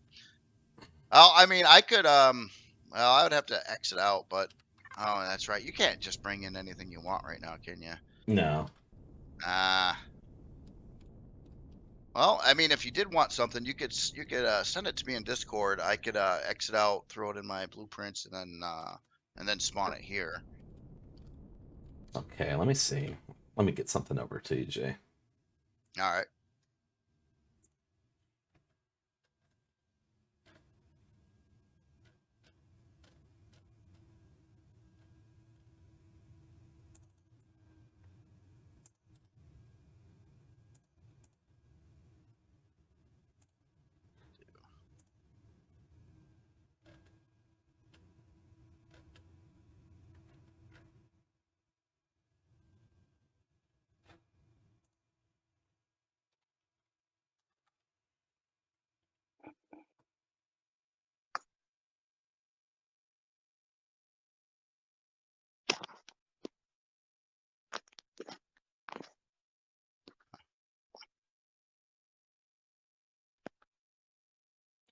I mean, I could. Well, I would have to exit out, but oh, that's right. You can't just bring in anything you want right now, can you? No. Ah. Well, I mean, if you did want something, you could send it to me in Discord. I could exit out, throw it in my blueprints, and then spawn it here. Okay, let me see. Let me get something over to you, Jay. All right.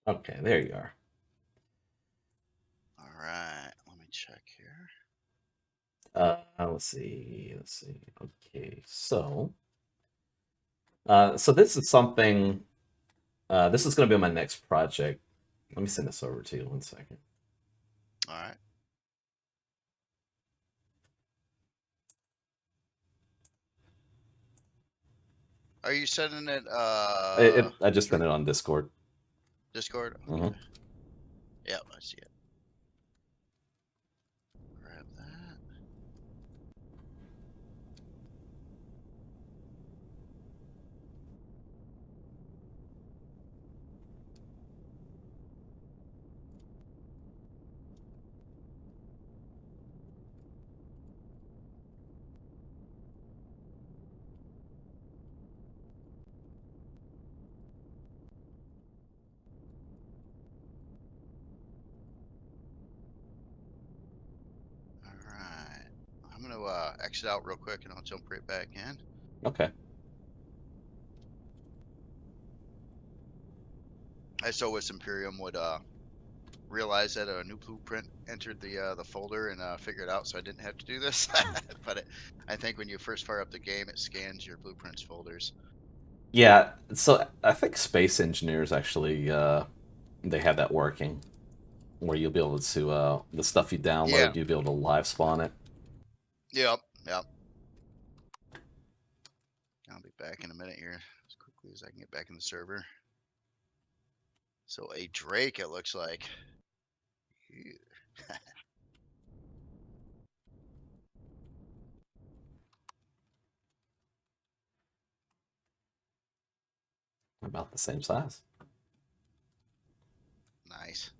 Okay, there you are. All right. Let me check here. Let's see. Let's see. Okay, so this is something. This is going to be my next project. Let me send this over to you. 1 second. All right. Are you sending it I just through sent it on Discord. Discord? Hmm. Okay. Yep, I see it. Grab that. All right. I'm gonna exit out real quick and I'll jump right back in. Okay. I so wish Imperium would realize that a new blueprint entered the folder and figure it out, so I didn't have to do this. But I think when you first fire up the game, it scans your blueprints folders. Yeah. So I think Space Engineers actually they have that working, where you'll be able to the stuff you Yeah. download, you'll be able to live spawn it. Yep. Yep. I'll be back in a minute here as quickly as I can get back in the server. So a Drake, it looks like. Ew. About the same size. Nice.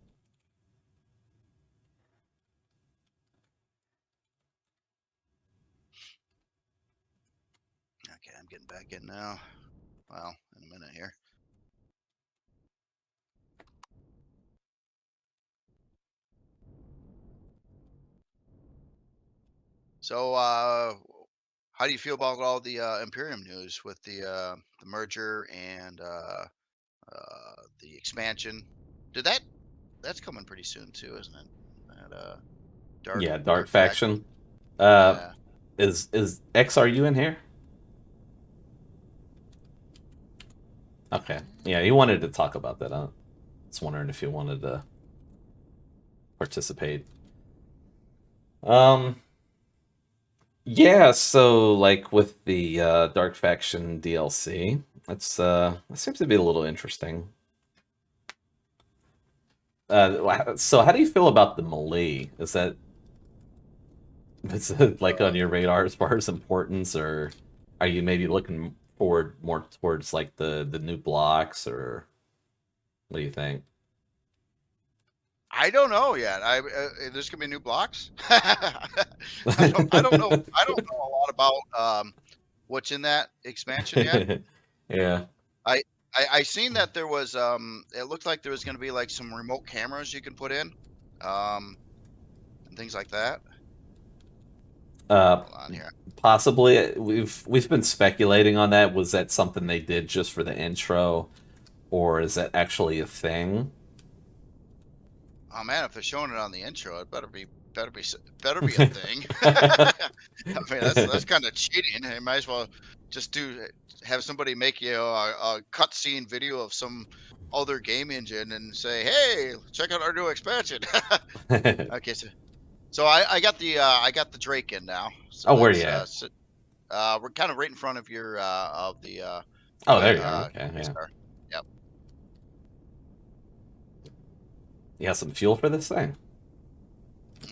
Okay, I'm getting back in now. Well, in a minute here. So, how do you feel about all the Imperium news with the merger and the expansion? That's coming pretty soon too, isn't it? That Yeah, Dark dark faction. Faction. Uh, Yeah. is XRU in here? Okay. Yeah, he wanted to talk about that. I was wondering if he wanted to participate. Yeah, so like with the Dark Faction DLC, it seems to be a little interesting. So how do you feel about the melee? Is it like on your radar as far as importance, or are you maybe looking forward more towards like the new blocks, or what do you think? I don't know yet. There's gonna be new blocks. I don't know a lot about what's in that expansion yet. Yeah. I I seen that there was it looked like there was gonna be like some remote cameras you can put in, um and things like that. Uh, Hold on here. Possibly. We've been speculating on that. Was that something they did just for the intro, or is that actually a thing? Oh man, if they're showing it on the intro, it better be a thing. I mean, that's kind of cheating. They might as well just have somebody make you a cutscene video of some other game engine and say, "Hey, check out our new expansion." Okay, so I got the Drake in now. So Oh, where you let's at? we're kind of right in front of your of the Oh, there you are. Okay, yeah. Quasar. Yep. You have some fuel for this thing?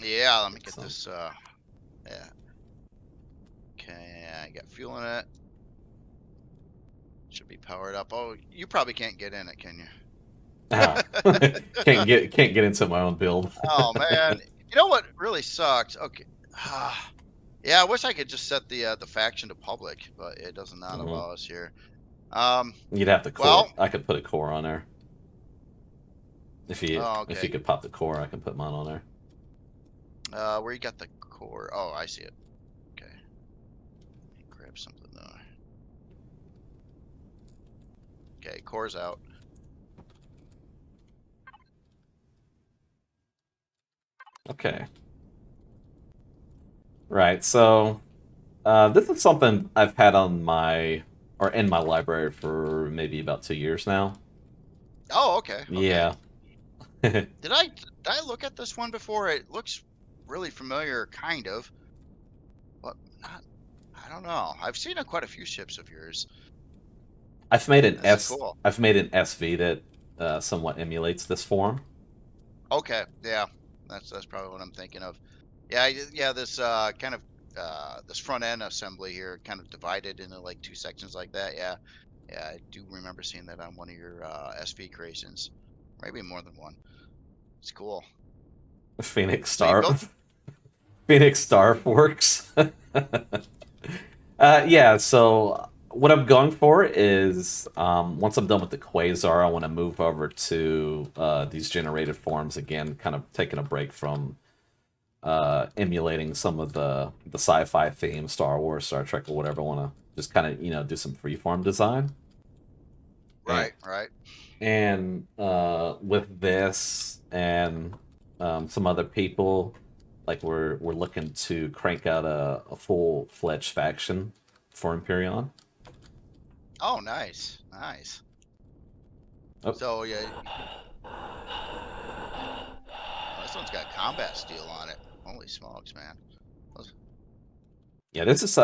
Yeah, let me get So, this yeah. Okay, I got fuel in it. Should be powered up. Oh, you probably can't get in it, can you? ah. Can't get into my own build. Oh man, you know what really sucks? Okay, yeah, I wish I could just set the faction to public, but it does not Mhm. allow us here. Um, You'd have to core. well, I could put a core on there. oh, If okay. you could pop the core, I can put mine on there. Where you got the core? Oh, I see it. Okay, let me grab something though. Okay, core's out. Okay. Right. So this is something I've had on my or in my library for maybe about 2 years now. Oh, okay, okay. Yeah. uh, Did I look at this one before? It looks really familiar, kind of, but not. I don't know. I've seen quite a few ships of yours. This is cool. I've made an SV that somewhat emulates this form. Okay, yeah, that's probably what I'm thinking of. Yeah, yeah. This kind of this front end assembly here, kind of divided into like two sections like that. Yeah, yeah. I do remember seeing that on one of your SV creations, maybe more than one. It's cool. Phoenix So you Star built? Phoenix Star Works. Yeah, so what I'm going for is once I'm done with the Quasar, I want to move over to these generated forms again, kind of taking a break from emulating some of the sci-fi theme, Star Wars, Star Trek, or whatever. I want to just kind of do some freeform design. And Right, right. with this and some other people, like we're looking to crank out a full-fledged faction for Empyrion. Oh, nice, nice. Oh, So yeah, oh, this one's got combat steel on it. Holy smokes, man. yeah, this is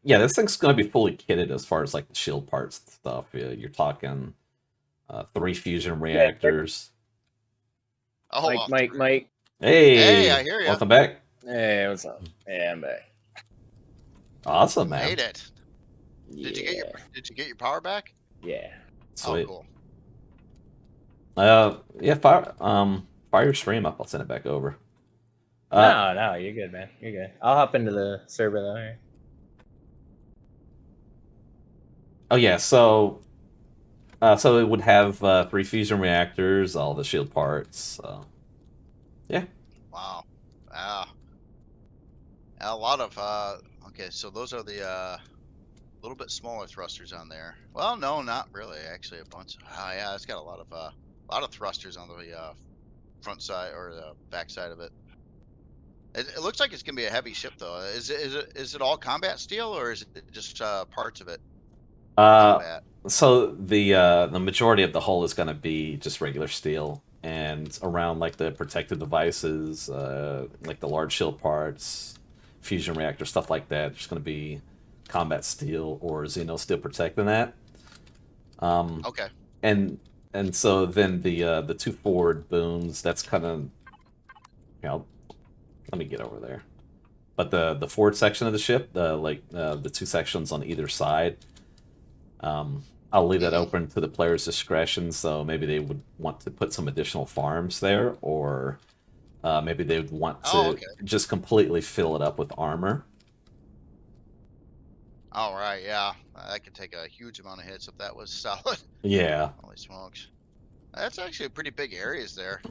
yeah, this thing's gonna be fully kitted as far as like the shield parts and stuff. Yeah, you're talking 3 fusion Yeah, reactors. Oh, Mike, Mike, Mike. hey, I Hey, hear you. welcome back. Hey, what's up? Yeah, I'm back. Awesome, Made man. it. Did you Yeah. Did you get your power back? Yeah. Oh, Sweet. cool. Yeah, fire your stream up. I'll send it back over. No, you're good, man. You're good. I'll hop into the server though. Here. Oh yeah, so it would have 3 fusion reactors, all the shield parts. Yeah. Wow. Wow. A lot of okay, so those are the little bit smaller thrusters on there. Well, no, not really. Actually, a bunch. Yeah, it's got a lot of thrusters on the front side or the back side of it. It looks like it's gonna be a heavy ship though. Is it all combat steel or is it just parts of it Uh, combat? so the majority of the hull is going to be just regular steel, and around like the protective devices, like the large shield parts, fusion reactor stuff like that, there's going to be combat steel or Xeno steel protecting that. Okay. And so then the 2 forward booms, that's kind of, you know, let me get over there. But the forward section of the ship, the 2 sections on either side, I'll leave that open to the player's discretion. So maybe they would want to put some additional farms there, or maybe they would want Oh, to okay. just completely fill it up with armor. All right. Yeah, that could take a huge amount of hits if that was solid. Yeah. Holy smokes. That's actually pretty big areas there.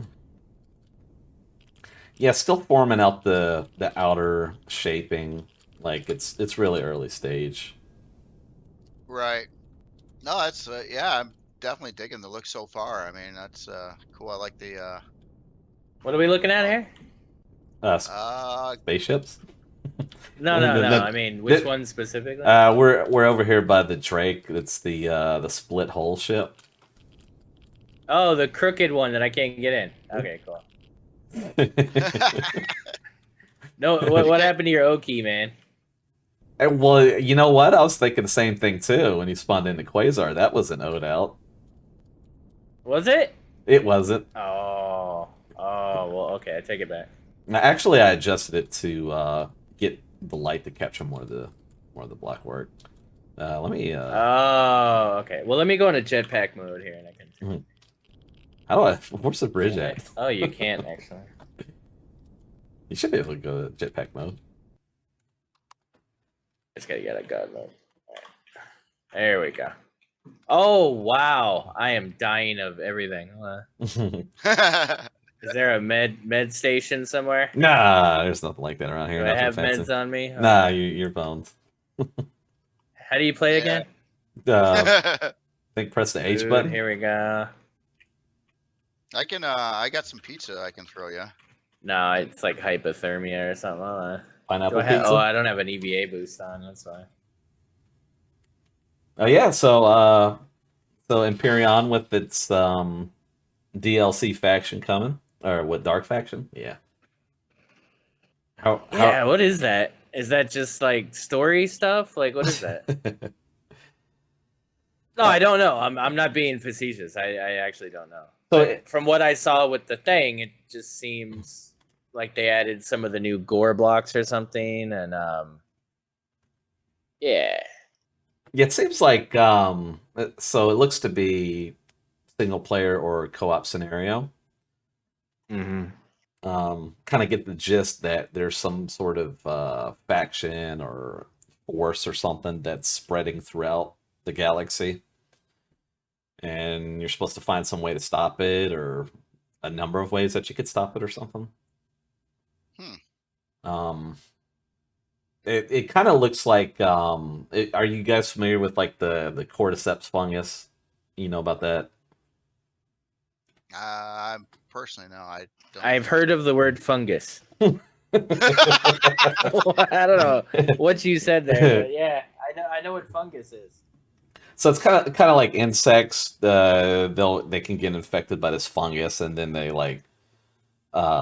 Yeah, still forming out the outer shaping. Like it's really early stage. Right. No, that's yeah, I'm definitely digging the look so far. I mean, that's cool. I like the What are we looking at here? Spaceships. No. I mean, which one specifically? We're over here by the Drake. It's the split hull ship. Oh, the crooked one that I can't get in. Okay, cool. No, what happened to your Oki, man? Well, you know what? I was thinking the same thing too when you spawned into Quasar. That was an ode out. Was it? It wasn't. Oh, well, okay, I take it back. Actually, I adjusted it to get the light to capture more of the black work. Let me. Oh, okay. Well, let me go into jetpack mode here, and I can. How do I? Where's the bridge at? Oh, you can't actually. You should be able to go to jetpack mode. Just gotta get a god mode. Right. There we go. Oh wow, I am dying of everything. Is there a med station somewhere? Nah, there's nothing like that around here. Do I have fancy. meds on me? Nah, you're boned. How do you play again? I think press the H button. Here we go. I can I got some pizza I can throw you. No, it's like hypothermia or something. Pineapple pizza. Oh, I don't have an EVA boost on. That's why. Oh yeah, so Empyrion with its DLC faction coming, or what, dark faction? Yeah. Yeah, what is that? Is that just like story stuff? Like, what is that? No, I don't know. I'm not being facetious. I actually don't know. So from what I saw with the thing, it just seems like they added some of the new gore blocks or something, and yeah. Yeah, it seems like so it looks to be single player or co-op scenario. Mm-hmm. Kind of get the gist that there's some sort of faction or force or something that's spreading throughout the galaxy, and you're supposed to find some way to stop it, or a number of ways that you could stop it or something. It kind of looks like are you guys familiar with like the cordyceps fungus? You know about that? Personally, no, I don't. I've heard of the word fungus. I don't know what you said there, but yeah, I know what fungus is. So it's kind of like insects. They can get infected by this fungus, and then they like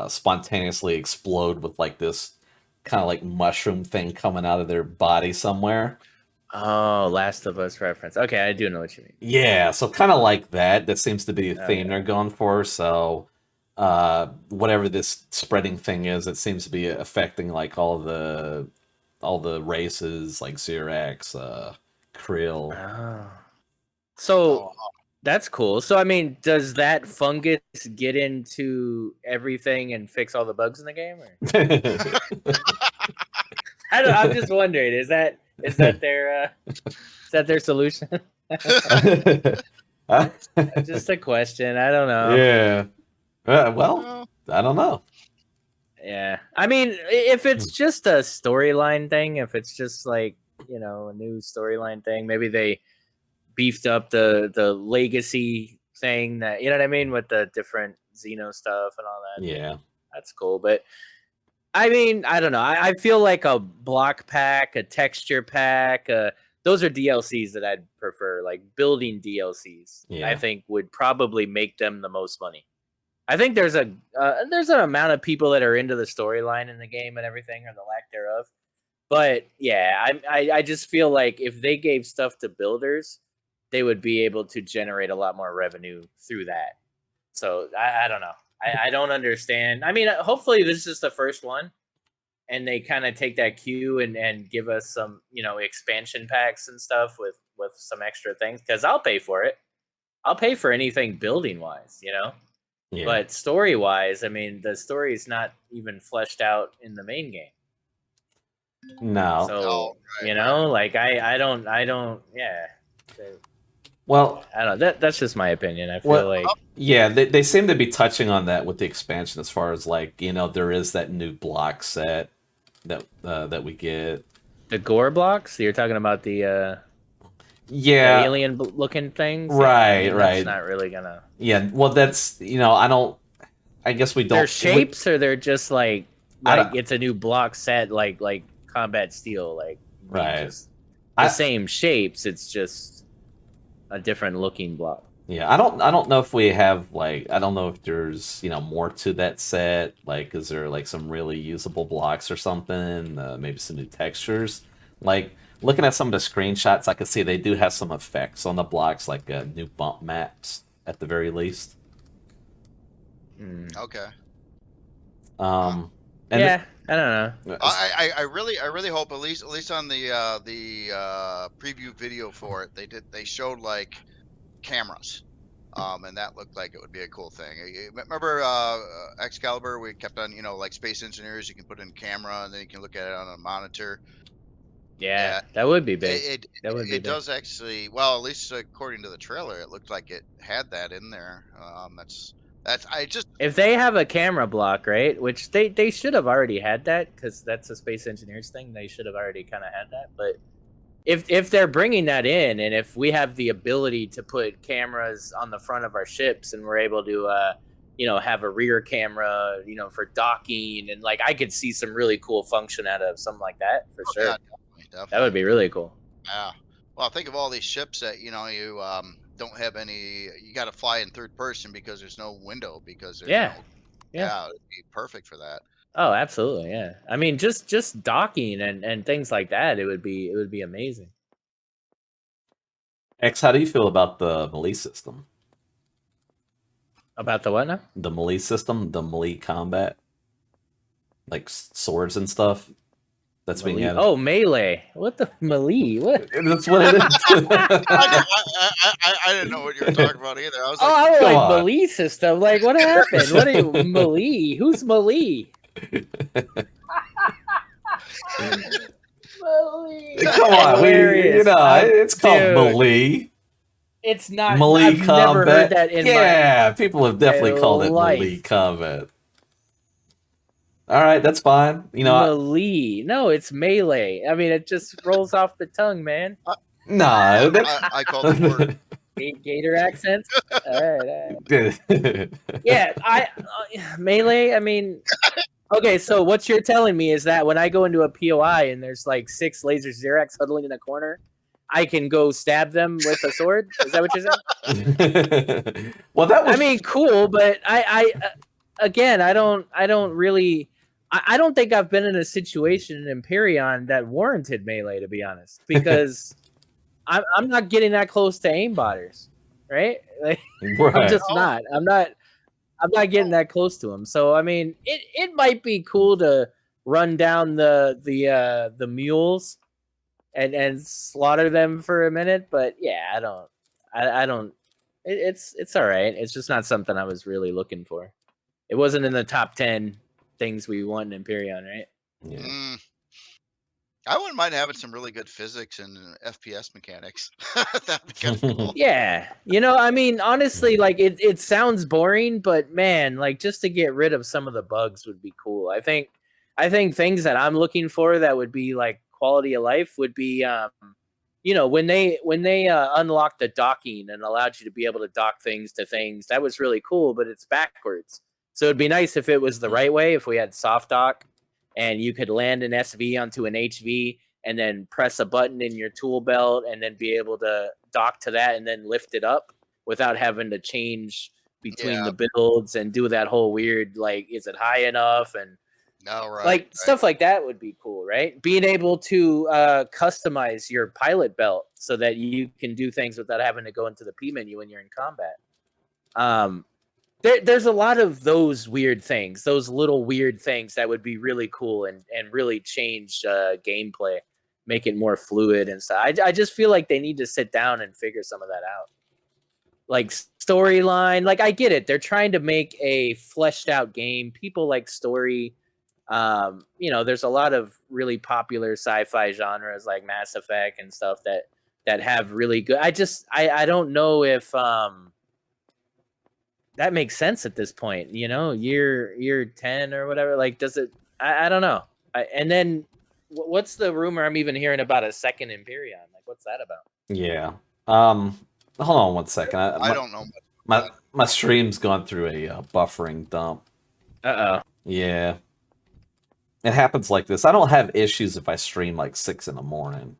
spontaneously explode with like this kind of like mushroom thing coming out of their body somewhere. Oh, Last of Us reference. Okay, I do know what you mean. Yeah, so kind of like that. That seems to be the theme they're going for. So whatever this spreading thing is, it seems to be affecting like all the races, like Xerax, krill. So that's cool. So I mean, does that fungus get into everything and fix all the bugs in the game? Or? I'm just wondering. Is that their solution? Just a question. I don't know. Yeah. Well, I don't know. Yeah. I mean, if it's just a storyline thing, if it's just like, you know, a new storyline thing, maybe they beefed up the legacy thing that, you know what I mean, with the different Xeno stuff and all that. Yeah. That's cool. But I mean, I don't know. I feel like a block pack, a texture pack, those are DLCs that I'd prefer. Like building DLCs, I think would probably make them the most money. I think there's an amount of people that are into the storyline in the game and everything, or the lack thereof. But yeah, I just feel like if they gave stuff to builders, they would be able to generate a lot more revenue through that. So I don't know. I don't understand. I mean, hopefully this is just the first one, and they kind of take that cue and give us some, you know, expansion packs and stuff with some extra things, because I'll pay for it. I'll pay for anything building wise, you know. Yeah. But story wise, I mean, the story is not even fleshed out in the main game. No. So you know, like I don't. Yeah. Well, I don't know. That's just my opinion. I feel like they seem to be touching on that with the expansion, as far as like, you know, there is that new block set that we get. The gore blocks? You're talking about the the alien looking things? Right, right. That's not really gonna. Yeah, well, that's, you know, I guess we don't. They're shapes, or they're just like it's a new block set, like Combat Steel, like right. Just the same shapes. It's just a different looking block. Yeah, I don't know if we have, like, I don't know if there's, you know, more to that set. Like, is there like some really usable blocks or something? Maybe some new textures. Like, looking at some of the screenshots, I can see they do have some effects on the blocks, like new bump maps at the very least. Okay. And yeah, I don't know. I really hope at least on the preview video for it, they showed like cameras, and that looked like it would be a cool thing. Remember XCaliber? We kept on, you know, like Space Engineers, you can put in camera and then you can look at it on a monitor. Yeah, that would be big. It does actually. Well, at least according to the trailer, it looked like it had that in there. If they have a camera block, right, which they should have already had that, because that's a Space Engineers thing. They should have already kind of had that. But if they're bringing that in, and if we have the ability to put cameras on the front of our ships, and we're able to you know, have a rear camera, you know, for docking, and like I could see some really cool function out of something like that for sure. Yeah, definitely. That would be really cool. Yeah. Well, think of all these ships that, you know, you don't have any. You got to fly in third person because there's no window, because there's yeah, it'd be perfect for that. Oh, absolutely, yeah. I mean, just docking and things like that, it would be amazing. X, how do you feel about the melee system? About the what now? The melee system, the melee combat, like swords and stuff. That's being added. Oh, melee. What the melee? What? That's what it is. I didn't know what you were talking about either. I was like, I was like, melee system. Like, what happened? What are you, melee? Who's melee? Come on, you know, it's called melee. It's not melee I've combat. Never heard that in my people have definitely called it melee combat. All right, that's fine. You know, melee. No, it's melee. I mean, it just rolls off the tongue, man. No, that's I call it the word. Gator accents. All right. Yeah, melee. I mean, okay. So what you're telling me is that when I go into a POI and there's like 6 laser Xerax huddling in a corner, I can go stab them with a sword. Is that what you're saying? Well, that was. I mean, cool, but again, I don't really. I don't think I've been in a situation in Empyrion that warranted melee, to be honest, because I'm not getting that close to aimbotters, right? Like, right. I'm just not. I'm not getting that close to them. So I mean, it might be cool to run down the mules and slaughter them for a minute. But yeah, I don't. It's all right. It's just not something I was really looking for. It wasn't in the top 10 things we want in Empyrion, right? Yeah. I wouldn't mind having some really good physics and FPS mechanics. That'd be kind of cool. Yeah, you know, I mean, honestly, like it sounds boring, but man, like just to get rid of some of the bugs would be cool. I think things that I'm looking for that would be like quality of life would be, you know, when they unlocked the docking and allowed you to be able to dock things to things, that was really cool, but it's backwards. So it'd be nice if it was the right way, if we had soft dock and you could land an SV onto an HV and then press a button in your tool belt and then be able to dock to that and then lift it up without having to change between the builds and do that whole weird, like, is it high enough? And like stuff like that would be cool, right? Being able to customize your pilot belt so that you can do things without having to go into the P menu when you're in combat. There's a lot of those weird things, those little weird things that would be really cool and really change gameplay, make it more fluid and stuff. I just feel like they need to sit down and figure some of that out. Like storyline, like I get it. They're trying to make a fleshed out game. People like story. You know, there's a lot of really popular sci-fi genres like Mass Effect and stuff that have really good. I don't know if that makes sense at this point, you know, year 10 or whatever. Like, does it? I don't know. And then, what's the rumor I'm even hearing about a second Empyrion? Like, what's that about? Yeah. Hold on one second. I don't know much. My stream's gone through a buffering dump. Uh-oh. Yeah. It happens like this. I don't have issues if I stream like 6 in the morning,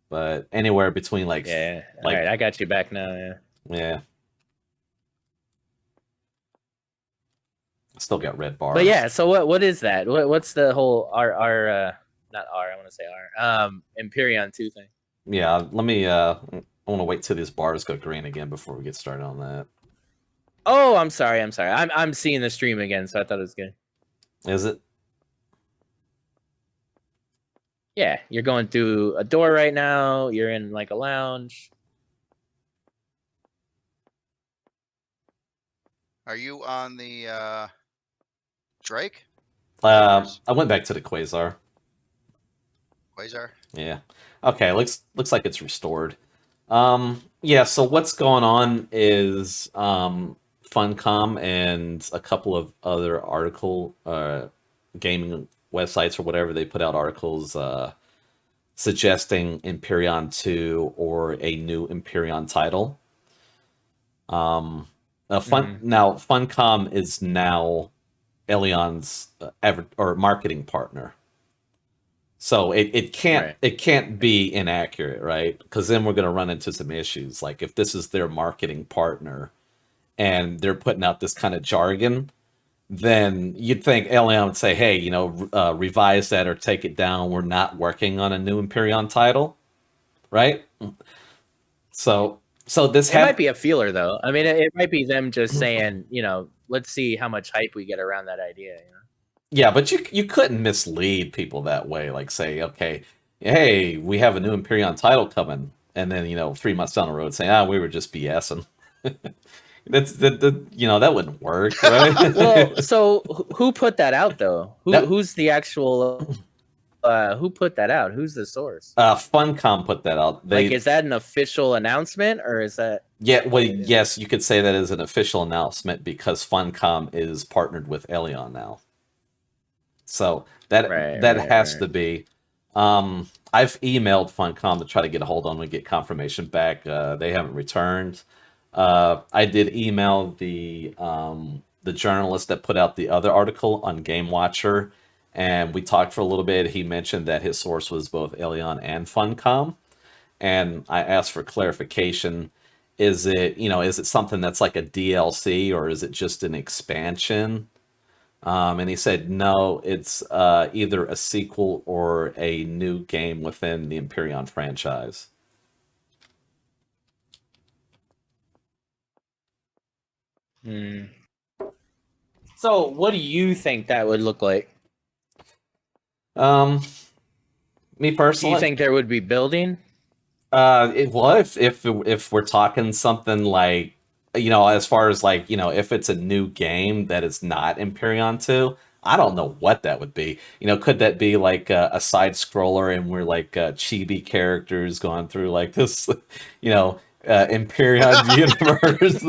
but anywhere between like all right, I got you back now. Yeah. I still got red bars. But yeah, so what is that? What's the whole not R, I want to say R, Empyrion 2 thing? Yeah, let me I want to wait till these bars go green again before we get started on that. Oh, I'm sorry. I'm seeing the stream again, so I thought it was good. Is it? Yeah, you're going through a door right now. You're in like a lounge. Are you on the Drake? I went back to the Quasar. Quasar? Yeah. Okay, looks like it's restored. Yeah, so what's going on is Funcom and a couple of other gaming websites or whatever, they put out articles suggesting Empyrion 2 or a new Empyrion title. Now Funcom is now Eleon's marketing partner. So it can't be inaccurate, right? Because then we're going to run into some issues. Like if this is their marketing partner and they're putting out this kind of jargon, then you'd think Eleon would say, hey, you know, revise that or take it down. We're not working on a new Empyrion title, right? So this might be a feeler, though. I mean, it might be them just saying, you know, let's see how much hype we get around that idea, you know? Yeah, but you couldn't mislead people that way. Like say, okay, hey, we have a new Empyrion title coming, and then 3 months down the road saying, we were just BSing. That wouldn't work, right? Well, so who put that out though? Who's the actual? Who put that out? Who's the source? Funcom put that out. Is that an official announcement or is that? Yeah, well, yes, you could say that as an official announcement because Funcom is partnered with Eleon now. So that has to be. I've emailed Funcom to try to get a hold on them and get confirmation back. They haven't returned. I did email the journalist that put out the other article on Game Watcher, and we talked for a little bit. He mentioned that his source was both Eleon and Funcom, and I asked for clarification. Is it something that's like a DLC or is it just an expansion? And he said, no, it's either a sequel or a new game within the Empyrion franchise. So what do you think that would look like? Me Do personally, you think there would be building? well, if we're talking something like, as far as like, if it's a new game that is not Empyrion 2, I don't know what that would be. Could that be like a side scroller and we're like chibi characters going through like this, Empyrion universe?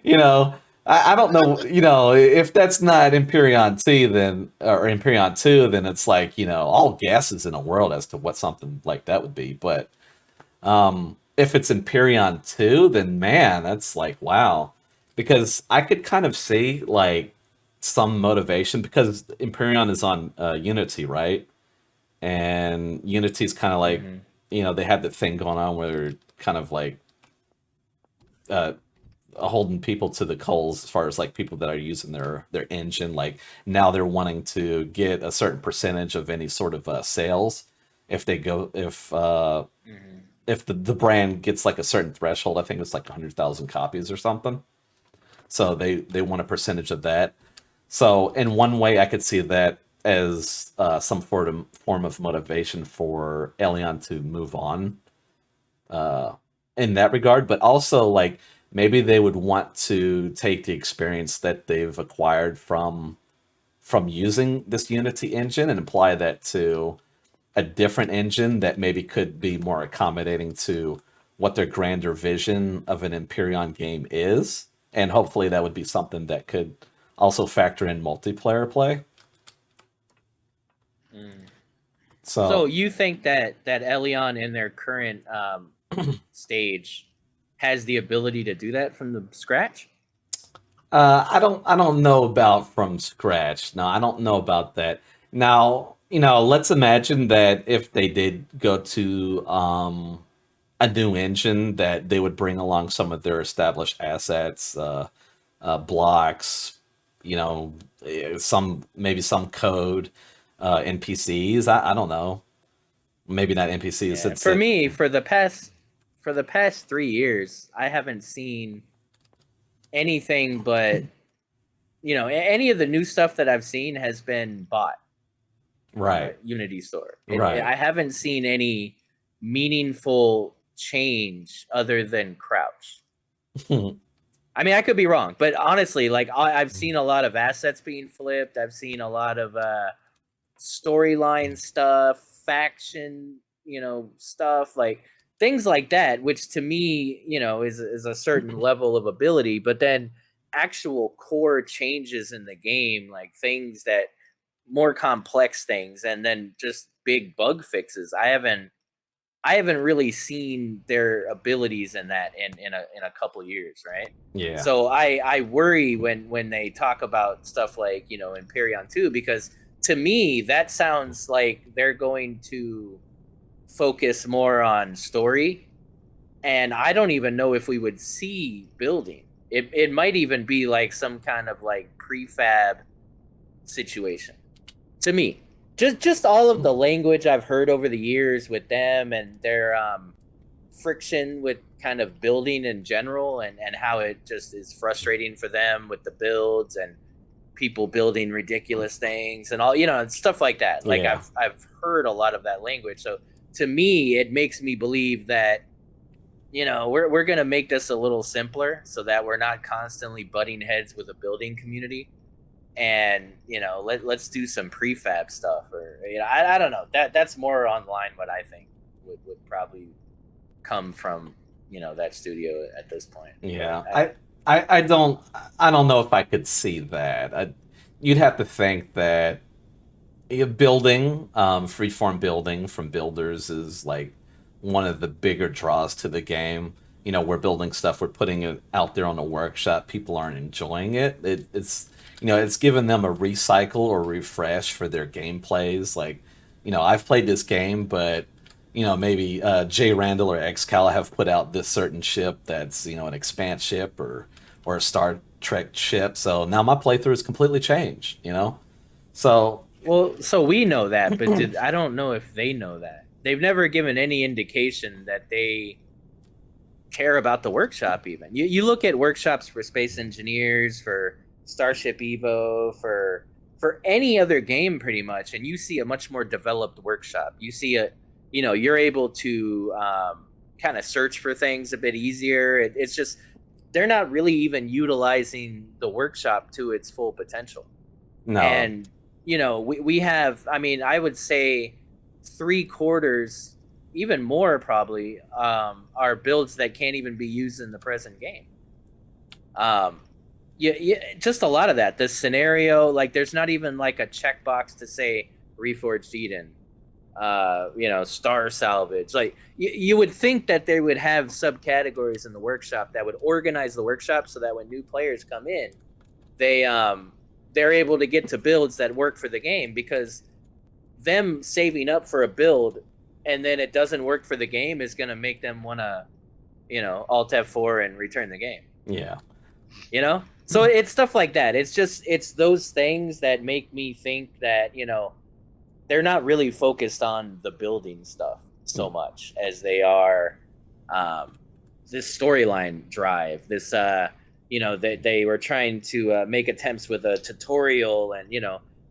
you know, I don't know. If that's not Empyrion 2, then or Empyrion 2, then it's like all guesses in the world as to what something like that would be, but. If it's Empyrion 2, then man, that's like wow. Because I could kind of see like some motivation because Empyrion is on Unity, right? And Unity's kind of like, Mm-hmm. they had the thing going on where they're kind of like uh holding people to the coals as far as like people that are using their engine. Like now they're wanting to get a certain percentage of any sort of sales if they go Mm-hmm. if the brand gets like a certain threshold. I think it's like 100,000 copies or something. So they want a percentage of that. So in one way, I could see that as some form of motivation for Eleon to move on uh, in that regard. But also, like maybe they would want to take the experience that they've acquired from using this Unity engine and apply that to a different engine that maybe could be more accommodating to what their grander vision of an Empyrion game is. And hopefully that would be something that could also factor in multiplayer play. Mm. So So you think that Eleon in their current stage has the ability to do that from the scratch? I don't know about from scratch. No, I don't know about that. Now, let's imagine that if they did go to a new engine, that they would bring along some of their established assets, blocks, maybe some code, NPCs. I don't know. Maybe not NPCs. Yeah. It's For me, for the past 3 years, I haven't seen anything but any of the new stuff that I've seen has been bought from the right, Unity store. right. I haven't seen any meaningful change other than crouch. I mean, I could be wrong, but honestly, like I've seen a lot of assets being flipped. I've seen a lot of storyline stuff, faction, stuff like things like that, which to me, is a certain level of ability. But then actual core changes in the game, like things that more complex things, and then just big bug fixes. I haven't really seen their abilities in that in a couple years, right? Yeah. So I worry when they talk about stuff like Empyrion 2, because to me that sounds like they're going to focus more on story, and I don't even know if we would see building. It might even be like some kind of like prefab situation to me. Just all of the language I've heard over the years with them and their friction with kind of building in general, and how it just is frustrating for them with the builds and people building ridiculous things and all and stuff like that. Like Yeah. I've heard a lot of that language. So to me it makes me believe that we're going to make this a little simpler so that we're not constantly butting heads with a building community, and let's do some prefab stuff, or I don't know, that's more online what I think would probably come from that studio at this point. Yeah. But I don't know if I could see that. You'd have to think that building, freeform building from builders is like one of the bigger draws to the game. We're building stuff, we're putting it out there on a workshop. People aren't enjoying it. It's given them a recycle or refresh for their gameplays. Like, I've played this game, but maybe Jrandall or XCaliber have put out this certain ship that's an expand ship or a Star Trek ship. So now my playthrough is completely changed. So so we know that, but I don't know if they know that. They've never given any indication that they care about the workshop. Even you look at workshops for Space Engineers, for Starship Evo, for for any other game pretty much, and you see a much more developed workshop. You see you're able to kind of search for things a bit easier. It's just they're not really even utilizing the workshop to its full potential. No. And we have, I mean, I would say 3/4, even more probably, are builds that can't even be used in the present game. Just a lot of that. The scenario, like, there's not even like a checkbox to say Reforged Eden, Star Salvage. Like, you would think that they would have subcategories in the workshop that would organize the workshop so that when new players come in, they're able to get to builds that work for the game, because them saving up for a build and then it doesn't work for the game is going to make them want to, Alt F4 and return the game. Yeah. So it's stuff like that. It's those things that make me think that, they're not really focused on the building stuff so much as they are this storyline drive, this, they were trying to make attempts with a tutorial and,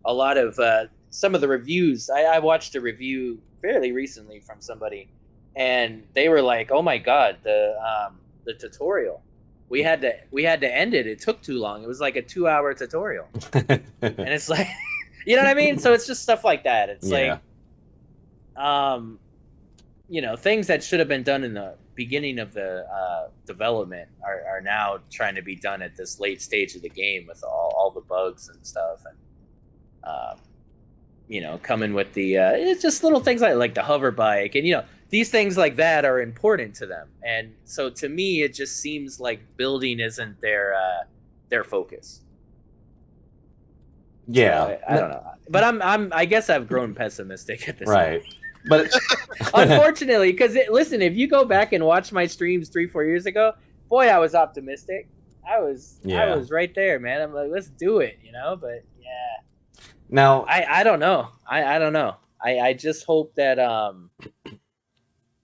a lot of some of the reviews. I watched a review fairly recently from somebody, and they were like, "Oh my God, the tutorial. We had to end it. It took too long. It was like a 2-hour tutorial." And it's like, you know what I mean? So it's just stuff like that. It's like, things that should have been done in the beginning of the development are now trying to be done at this late stage of the game with all the bugs and stuff, and coming with the it's just little things like the hover bike, and these things like that are important to them. And so to me, it just seems like building isn't their focus. Yeah. So I don't know, but I guess I've grown pessimistic at this right point. But unfortunately, because listen, if you go back and watch my streams 3-4 years ago, boy, I was optimistic. I was right there, man. I'm like, let's do it, but yeah. Now I don't know. I don't know. I just hope that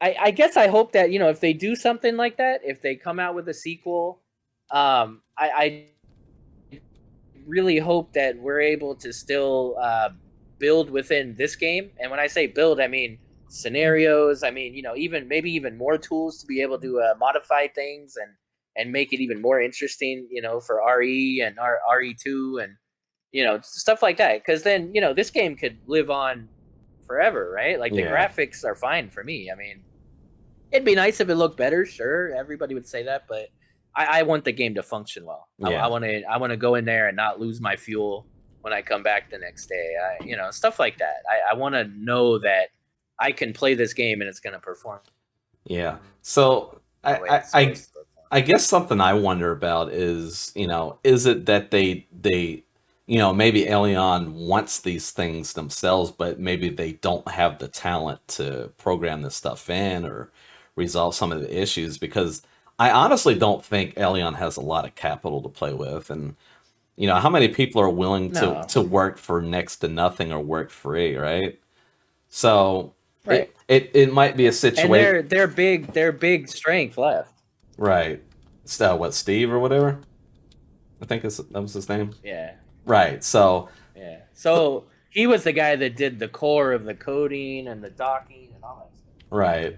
I guess I hope that if they do something like that, if they come out with a sequel, I really hope that we're able to still build within this game. And when I say build, I mean scenarios. I mean, even more tools to be able to modify things and make it even more interesting, for RE and RE2 and stuff like that. Because then this game could live on forever, right? Like, the graphics are fine for me. I mean, it'd be nice if it looked better. Sure, everybody would say that, but I want the game to function well. I want to go in there and not lose my fuel when I come back the next day. Stuff like that. I want to know that I can play this game and it's going to perform. Yeah. So I guess something I wonder about is, is it that they maybe Eleon wants these things themselves, but maybe they don't have the talent to program this stuff in or resolve some of the issues, because I honestly don't think Eleon has a lot of capital to play with. And, how many people are willing to work for next to nothing or work free, right? So right. It might be a situation. And their big strength left. Right. So what, Steve or whatever? I think that was his name. Yeah. Right. So yeah. So he was the guy that did the core of the coding and the docking and all that stuff. Right.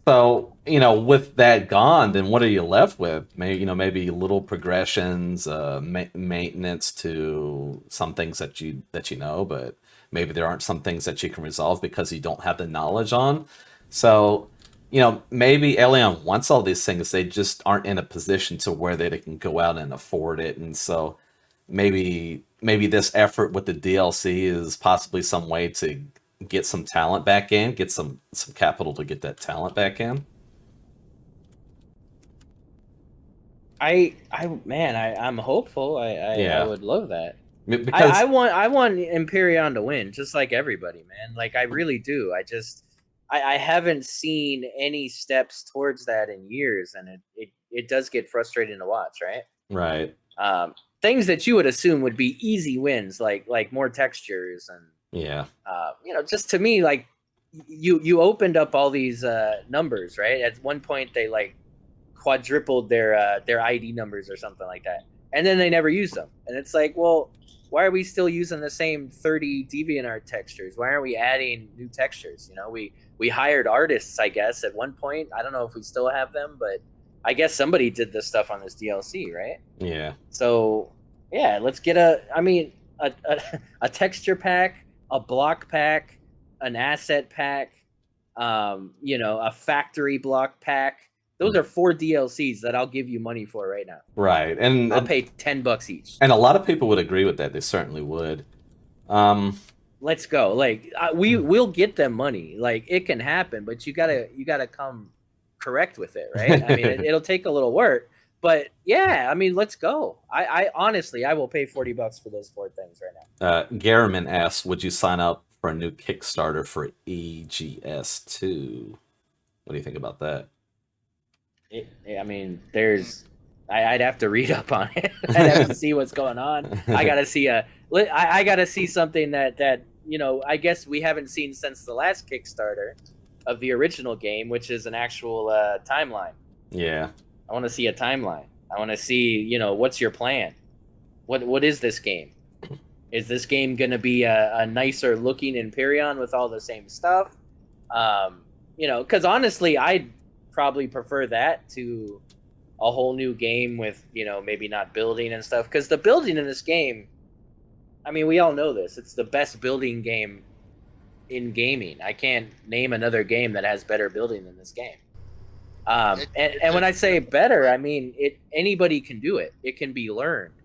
So, with that gone, then what are you left with? Maybe little progressions, maintenance to some things that you know, but maybe there aren't some things that you can resolve because you don't have the knowledge on. So, maybe Eleon wants all these things. They just aren't in a position to where they can go out and afford it. And so maybe this effort with the DLC is possibly some way to get some talent back in, get some capital to get that talent back in. I'm hopeful. I would love that. Because I want Empyrion to win, just like everybody, man. Like, I really do. I haven't seen any steps towards that in years, and it does get frustrating to watch, right? Right. Things that you would assume would be easy wins, like more textures and just to me, like, you opened up all these numbers, right? At one point, they like quadrupled their ID numbers or something like that. and then they never use them. And it's like, well, why are we still using the same 30 DeviantArt textures? Why aren't we adding new textures? You know, we hired artists, I guess, at one point. I don't know if we still have them, but I guess somebody did this stuff on this DLC, right? Yeah. So yeah, let's get a texture pack, a block pack, an asset pack, you know, a factory block pack. Those are 4 DLCs that I'll give you money for right now. Right, and I'll pay $10 each. And a lot of people would agree with that. They certainly would. Let's go. Like we'll get them money. Like it can happen, but you gotta come correct with it, right? I mean, it'll take a little work, but yeah, I mean, let's go. I honestly, I will pay $40 for those 4 things right now. Garriman asks, would you sign up for a new Kickstarter for EGS2? What do you think about that? I mean, I'd have to read up on it. I'd have to see what's going on. I gotta see something that you know, I guess we haven't seen since the last Kickstarter of the original game, which is an actual timeline. Yeah. I want to see a timeline. I want to see, you know, what's your plan? What is this game? Is this game going to be a nicer looking Empyrion with all the same stuff? You know, because honestly, I'd probably prefer that to a whole new game with, you know, maybe not building and stuff. Because the building in this game, I mean, we all know this. It's the best building game in gaming. I can't name another game that has better building than this game. And when I say better, I mean anybody can do it. It can be learned.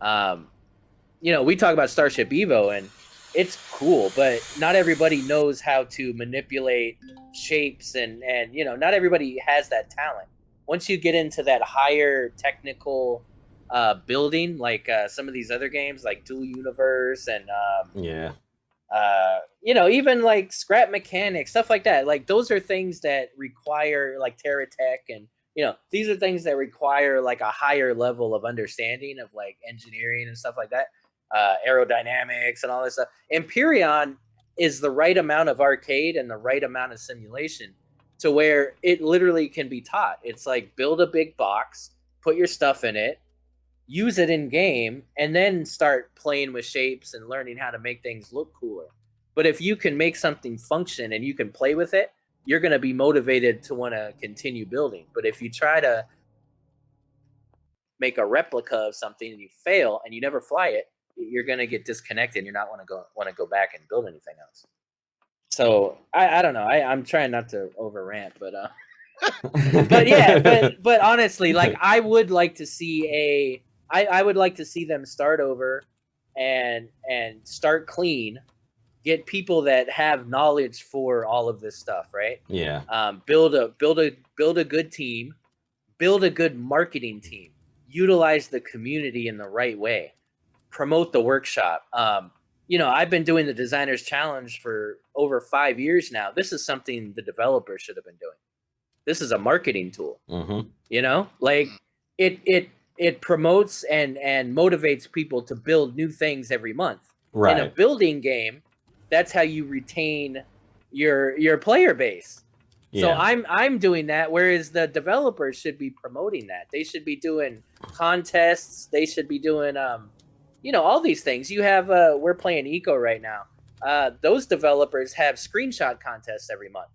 You know, we talk about Starship Evo, and it's cool, but not everybody knows how to manipulate shapes, and you know, not everybody has that talent. Once you get into that higher technical building, like some of these other games, like Dual Universe, and you know, even like scrap mechanics, stuff like that. Like those are things that require like TerraTech, and you know, these are things that require like a higher level of understanding of like engineering and stuff like that, aerodynamics and all this stuff. Empyrion is the right amount of arcade and the right amount of simulation to where it literally can be taught. It's like build a big box, put your stuff in it, use it in game, and then start playing with shapes and learning how to make things look cooler. But if you can make something function and you can play with it, you're going to be motivated to want to continue building. But if you try to make a replica of something and you fail and you never fly it, you're going to get disconnected and you're not want to go back and build anything else. So I don't know. I'm trying not to over rant, but but yeah, but honestly, like I would like to see I would like to see them start over and start clean, get people that have knowledge for all of this stuff, right? Yeah. Build a good team, build a good marketing team, utilize the community in the right way, promote the workshop. You know, I've been doing the Designers Challenge for over 5 years now. This is something the developers should have been doing. This is a marketing tool. Mm-hmm. You know, like it promotes and motivates people to build new things every month. Right. In a building game, that's how you retain your player base. Yeah. So I'm doing that, whereas the developers should be promoting that. They should be doing contests. They should be doing you know, all these things. You have we're playing Eco right now. Those developers have screenshot contests every month.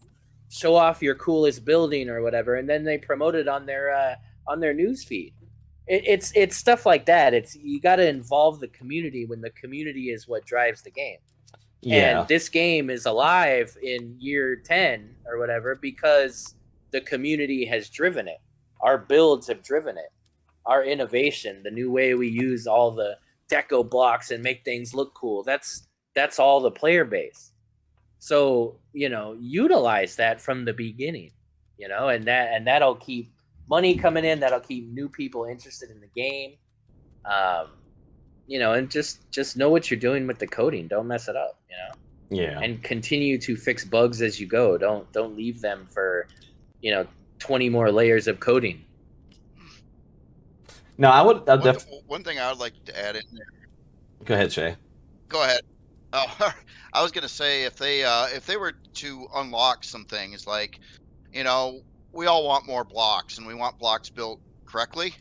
Show off your coolest building or whatever, and then they promote it on their news feed. It's stuff like that. It's you got to involve the community when the community is what drives the game. Yeah. And this game is alive in year 10 or whatever because the community has driven it. Our builds have driven it. Our innovation, the new way we use all the deco blocks and make things look cool. That's all the player base. So, you know, utilize that from the beginning, you know, and that'll keep money coming in. That'll keep new people interested in the game. You know, and just know what you're doing with the coding. Don't mess it up, you know? Yeah. And continue to fix bugs as you go. Don't leave them for, you know, 20 more layers of coding. No, one thing I would like to add in there. Go ahead, Shay. Go ahead. Oh, I was gonna say if they were to unlock some things, like, you know, we all want more blocks and we want blocks built correctly,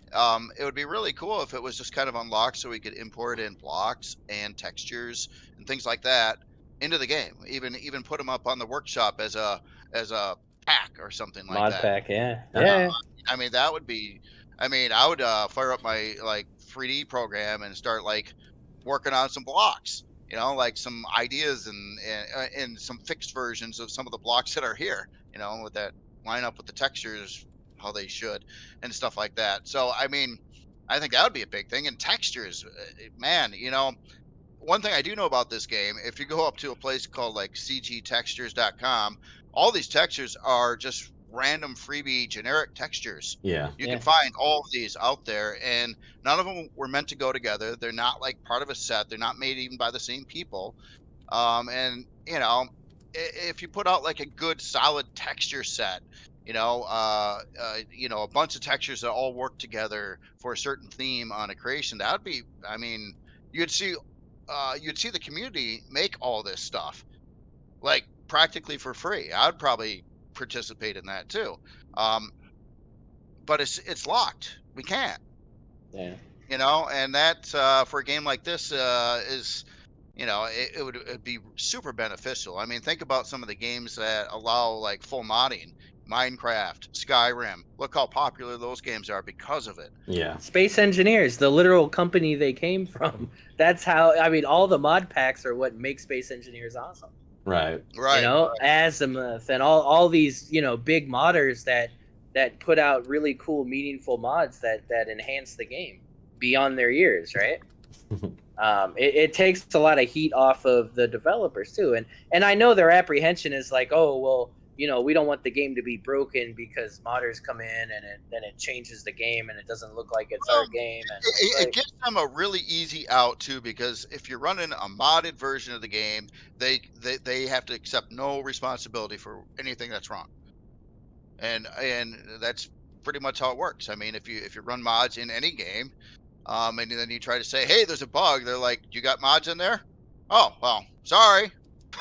it would be really cool if it was just kind of unlocked so we could import in blocks and textures and things like that into the game. Even put them up on the workshop as a pack or something like Mod that. pack, yeah. Uh-huh. Yeah. I mean, that would be. I mean, I would fire up my like 3D program and start like working on some blocks. You know, like some ideas and some fixed versions of some of the blocks that are here. You know, with that line up with the textures how they should and stuff like that. So, I mean, I think that would be a big thing. And textures, man, you know, one thing I do know about this game, if you go up to a place called like cgtextures.com, all these textures are just random freebie generic textures. Yeah. You can Yeah. find all of these out there, and none of them were meant to go together. They're not like part of a set. They're not made even by the same people. And you know, if you put out like a good solid texture set, you know, a bunch of textures that all work together for a certain theme on a creation, that would be, I mean, you'd see, you'd see the community make all this stuff like practically for free. I'd probably participate in that too. Um, but it's locked. We can't, Yeah. you know, and that for a game like this is, you know, it'd be super beneficial. I mean, think about some of the games that allow like full modding, Minecraft, Skyrim. Look how popular those games are because of it. Yeah. Space Engineers, the literal company they came from. That's how, I mean, all the mod packs are what make Space Engineers awesome. Right. You Right. know, Azimuth and all these, you know, big modders that put out really cool, meaningful mods that enhance the game beyond their years, right? It takes a lot of heat off of the developers too, and I know their apprehension is like, oh well, you know, we don't want the game to be broken because modders come in and then it changes the game and it doesn't look like it's Well, our game, and it like, gives them a really easy out too, because if you're running a modded version of the game, they have to accept no responsibility for anything that's wrong, and that's pretty much how it works. I mean, if you run mods in any game, and then you try to say, hey, there's a bug, they're like, you got mods in there? Oh well, sorry.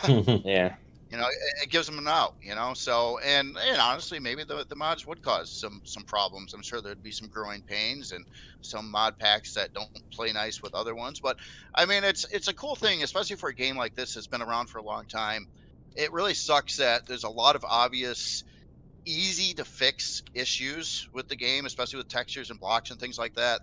yeah, You know, it gives them an out, you know. So, and honestly, maybe the mods would cause some problems. I'm sure there'd be some growing pains and some mod packs that don't play nice with other ones. But I mean, it's a cool thing, especially for a game like this that's been around for a long time. It really sucks that there's a lot of obvious easy to fix issues with the game, especially with textures and blocks and things like that.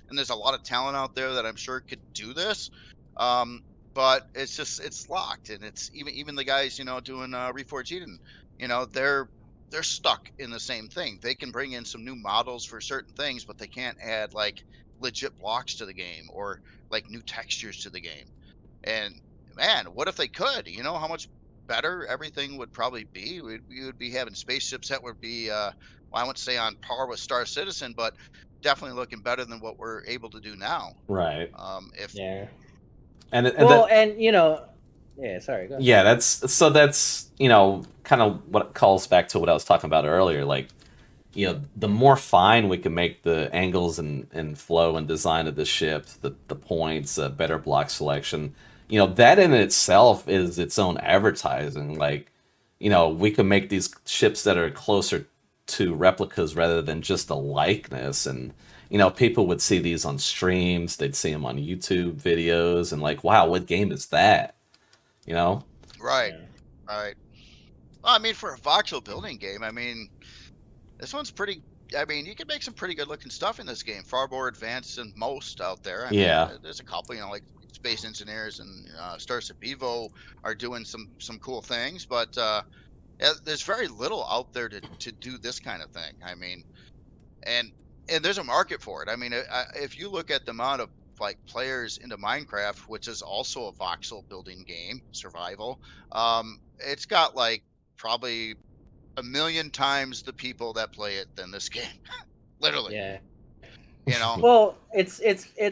And there's a lot of talent out there that I'm sure could do this. Um, but it's just it's locked, and it's even the guys, you know, doing Reforge Eden, you know, they're stuck in the same thing. They can bring in some new models for certain things, but they can't add like legit blocks to the game or like new textures to the game. And man, what if they could? You know how much better everything would probably be. We would be having spaceships that would be, well, I wouldn't say on par with Star Citizen, but definitely looking better than what we're able to do now. Right. If yeah. And Well, that and you know, yeah. Sorry, go ahead. yeah, that's kind of what calls back to what I was talking about earlier. Like, the more fine we can make the angles and flow and design of the ship, the points, better block selection, that in itself is its own advertising. Like, we can make these ships that are closer to replicas rather than just a likeness. And, people would see these on streams, they'd see them on YouTube videos, and like, wow, what game is that? You know? right, Yeah. right. Well, I mean, for a voxel building game, I mean, this one's pretty. I mean, you can make some pretty good looking stuff in this game, far more advanced than most out there. I mean, Yeah. there's a couple, you know, like Space Engineers and Starship Evo are doing some cool things, but yeah, there's very little out there to do this kind of thing. I mean, and and there's a market for it. I mean, if you look at the amount of like players into Minecraft, which is also a voxel building game, survival, it's got like probably a million times the people that play it than this game. Literally, Yeah. you know. Well, it's.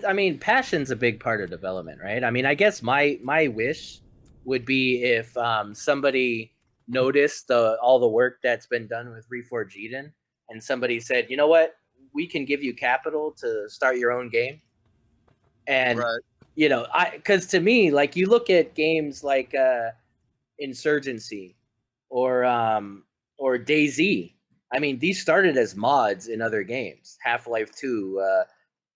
I mean, passion's a big part of development, right? I mean, I guess my wish would be if somebody noticed all the work that's been done with Reforge Eden, and somebody said, you know what, we can give you capital to start your own game, and Right. you know, because to me, like you look at games like Insurgency or DayZ. I mean, these started as mods in other games. Half-Life 2,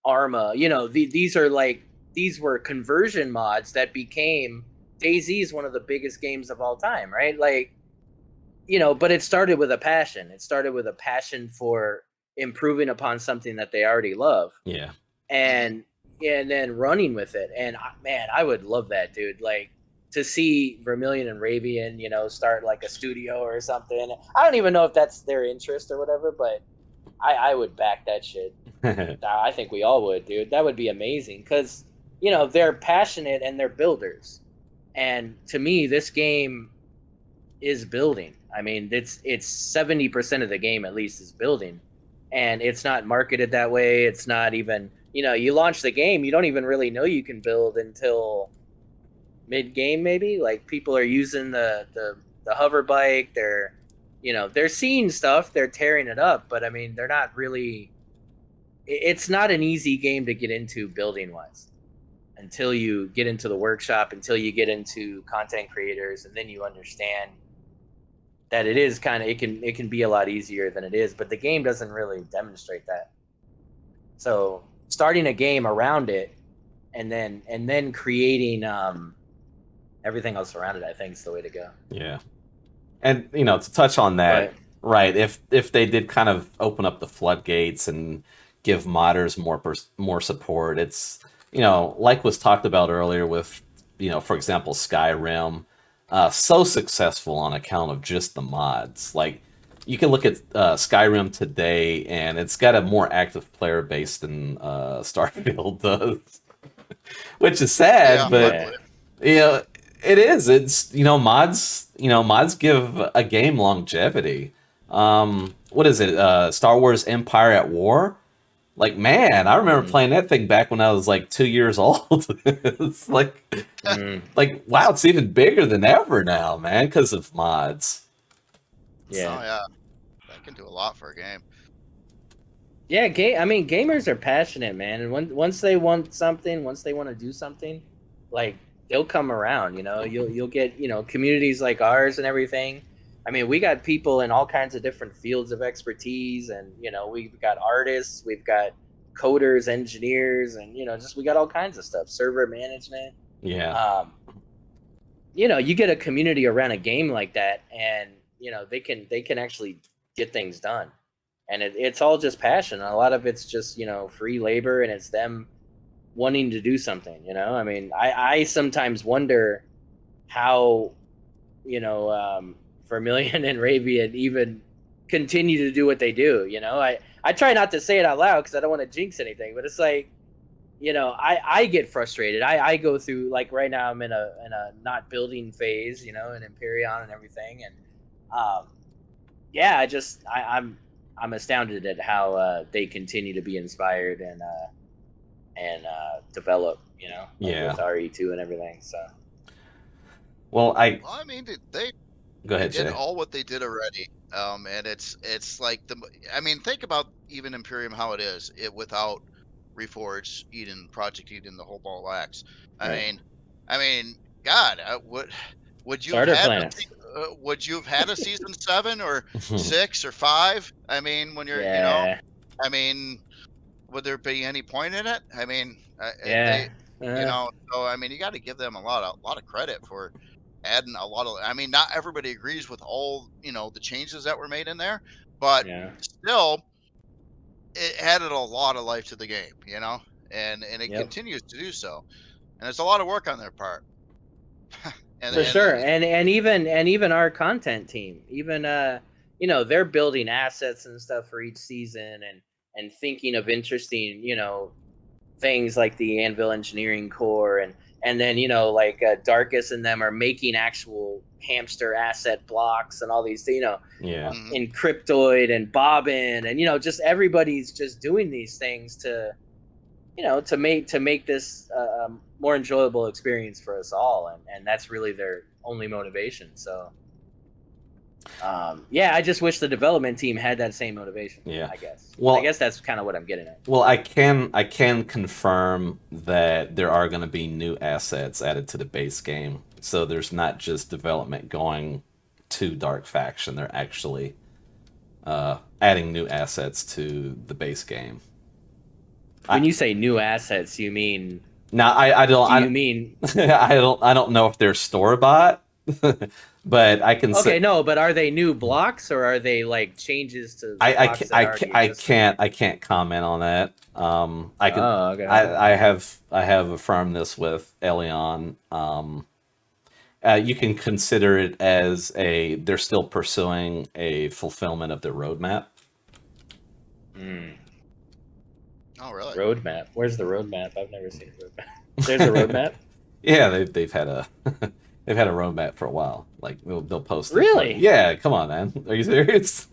Arma. These were conversion mods that became DayZ is one of the biggest games of all time, right? Like, but it started with a passion. It started with a passion for improving upon something that they already love. Yeah. And then running with it. And man, I would love that, dude. Like, to see Vermilion and Ravian, start like a studio or something. I don't even know if that's their interest or whatever, but I would back that shit. I think we all would, dude. That would be amazing because, they're passionate and they're builders. And to me, this game is building. I mean, it's 70% of the game at least is building. And it's not marketed that way. It's not even, you launch the game, you don't even really know you can build until mid-game maybe. Like, people are using the hover bike, they're seeing stuff, they're tearing it up, but I mean, they're not really, it's not an easy game to get into building wise until you get into the workshop, until you get into content creators, and then you understand that it is kind of, it can be a lot easier than it is, but the game doesn't really demonstrate that. So starting a game around it and then creating everything else around it, I think is the way to go. Yeah. And to touch on that, right, if they did kind of open up the floodgates and give modders more support, it's like was talked about earlier with for example Skyrim, so successful on account of just the mods. Like, you can look at Skyrim today, and it's got a more active player base than Starfield does, which is sad, but it is. It's mods give a game longevity. What is it? Star Wars Empire at War. Like, man, I remember playing that thing back when I was like 2 years old. It's like wow, it's even bigger than ever now, man, because of mods. Yeah. Oh yeah, that can do a lot for a game. Yeah, I mean, gamers are passionate, man, and once they want something, once they want to do something, like, they'll come around. You'll get communities like ours and everything. I mean, we got people in all kinds of different fields of expertise, and we've got artists, we've got coders, engineers, and we got all kinds of stuff. Server management. Yeah. You get a community around a game like that, and they can actually get things done, and it's all just passion. A lot of it's just free labor, and it's them wanting to do something. I mean, I sometimes wonder how Vermilion and Ravian even continue to do what they do. I try not to say it out loud because I don't want to jinx anything, but it's like, I get frustrated. I go through, like, right now I'm in a not building phase, in Empyrion and everything, and I'm astounded at how they continue to be inspired and develop, with RE2 and everything. So, well, I mean, they go ahead, did Jay. all what they did already. And it's like I mean, think about even Empyrion, how it is without Reforged, Eden, Project Eden, the whole ball of wax. I mean, God, would you starter have had planets. would you have had a season 7 or 6 or 5? I mean, when you're I mean, would there be any point in it? I mean, they so I mean, you got to give them a lot of credit for adding a lot of, I mean, not everybody agrees with all the changes that were made in there, but still it added a lot of life to the game, and it continues to do so, and it's a lot of work on their part. For sure. And even our content team, even they're building assets and stuff for each season, and thinking of interesting things like the Anvil Engineering Core, and then like Darkus and them are making actual hamster asset blocks and all these in Cryptoid and Bobbin, and just everybody's just doing these things to make this more enjoyable experience for us all, and that's really their only motivation. So I just wish the development team had that same motivation. I guess that's kind of what I'm getting at. Well, I can confirm that there are going to be new assets added to the base game, so there's not just development going to Dark Faction. They're actually adding new assets to the base game. When you say new assets, you mean? Now I don't. Do you mean? I don't know if they're store bought, but I can say. Okay, no, but are they new blocks or are they like changes to blocks that already exist? I can't comment on that. I can. Oh, okay. I have affirmed this with Eleon. You can consider it as they're still pursuing a fulfillment of their roadmap. Oh, really? Roadmap. Where's the roadmap? I've never seen a roadmap. There's a roadmap. Yeah, they've had a they've had a roadmap for a while. Like they'll post. Really? Yeah, come on, man. Are you serious?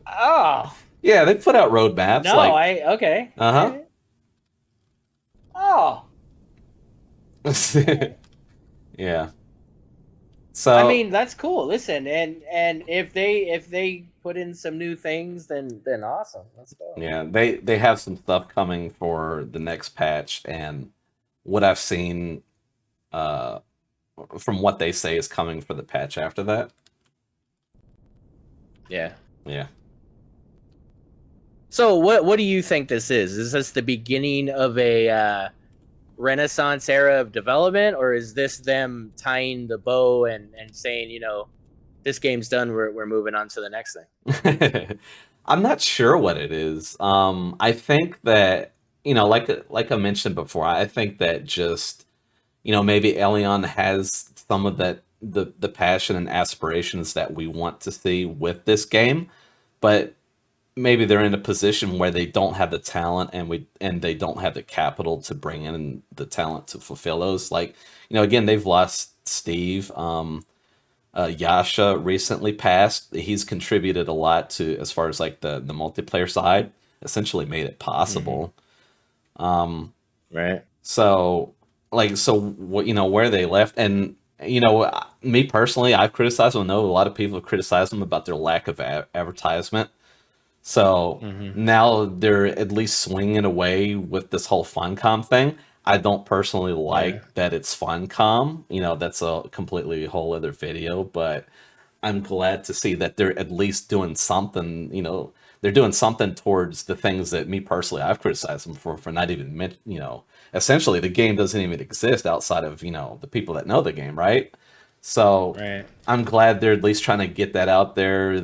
Oh. Yeah, they put out roadmaps. No, okay. Uh huh. Oh. Yeah. So I mean, that's cool. Listen, and if they put in some new things, then awesome. Let's go. yeah, they have some stuff coming for the next patch, and what I've seen, from what they say is coming for the patch after that. Yeah. Yeah. So what do you think this is? Is this the beginning of a Renaissance era of development, or is this them tying the bow and saying, you know, this game's done, we're moving on to the next thing? I'm not sure what it is. I think that, you know, like I mentioned before, I think that just, you know, maybe Eleon has some of the passion and aspirations that we want to see with this game, but maybe they're in a position where they don't have the talent and they don't have the capital to bring in the talent to fulfill those. Like, you know, again, they've lost Steve. Yasha recently passed. He's contributed a lot to, as far as like the multiplayer side, essentially made it possible. Right. So what, you know, where they left, and you know, me personally, I've criticized them. I know a lot of people have criticized them about their lack of advertisement. So now they're at least swinging away with this whole Funcom thing. I don't personally like that it's Funcom. You know, that's a completely whole other video, but I'm glad to see that they're at least doing something. You know, they're doing something towards the things that me personally I've criticized them for not even, you know, essentially the game doesn't even exist outside of, you know, the people that know the game, right? So I'm glad they're at least trying to get that out there,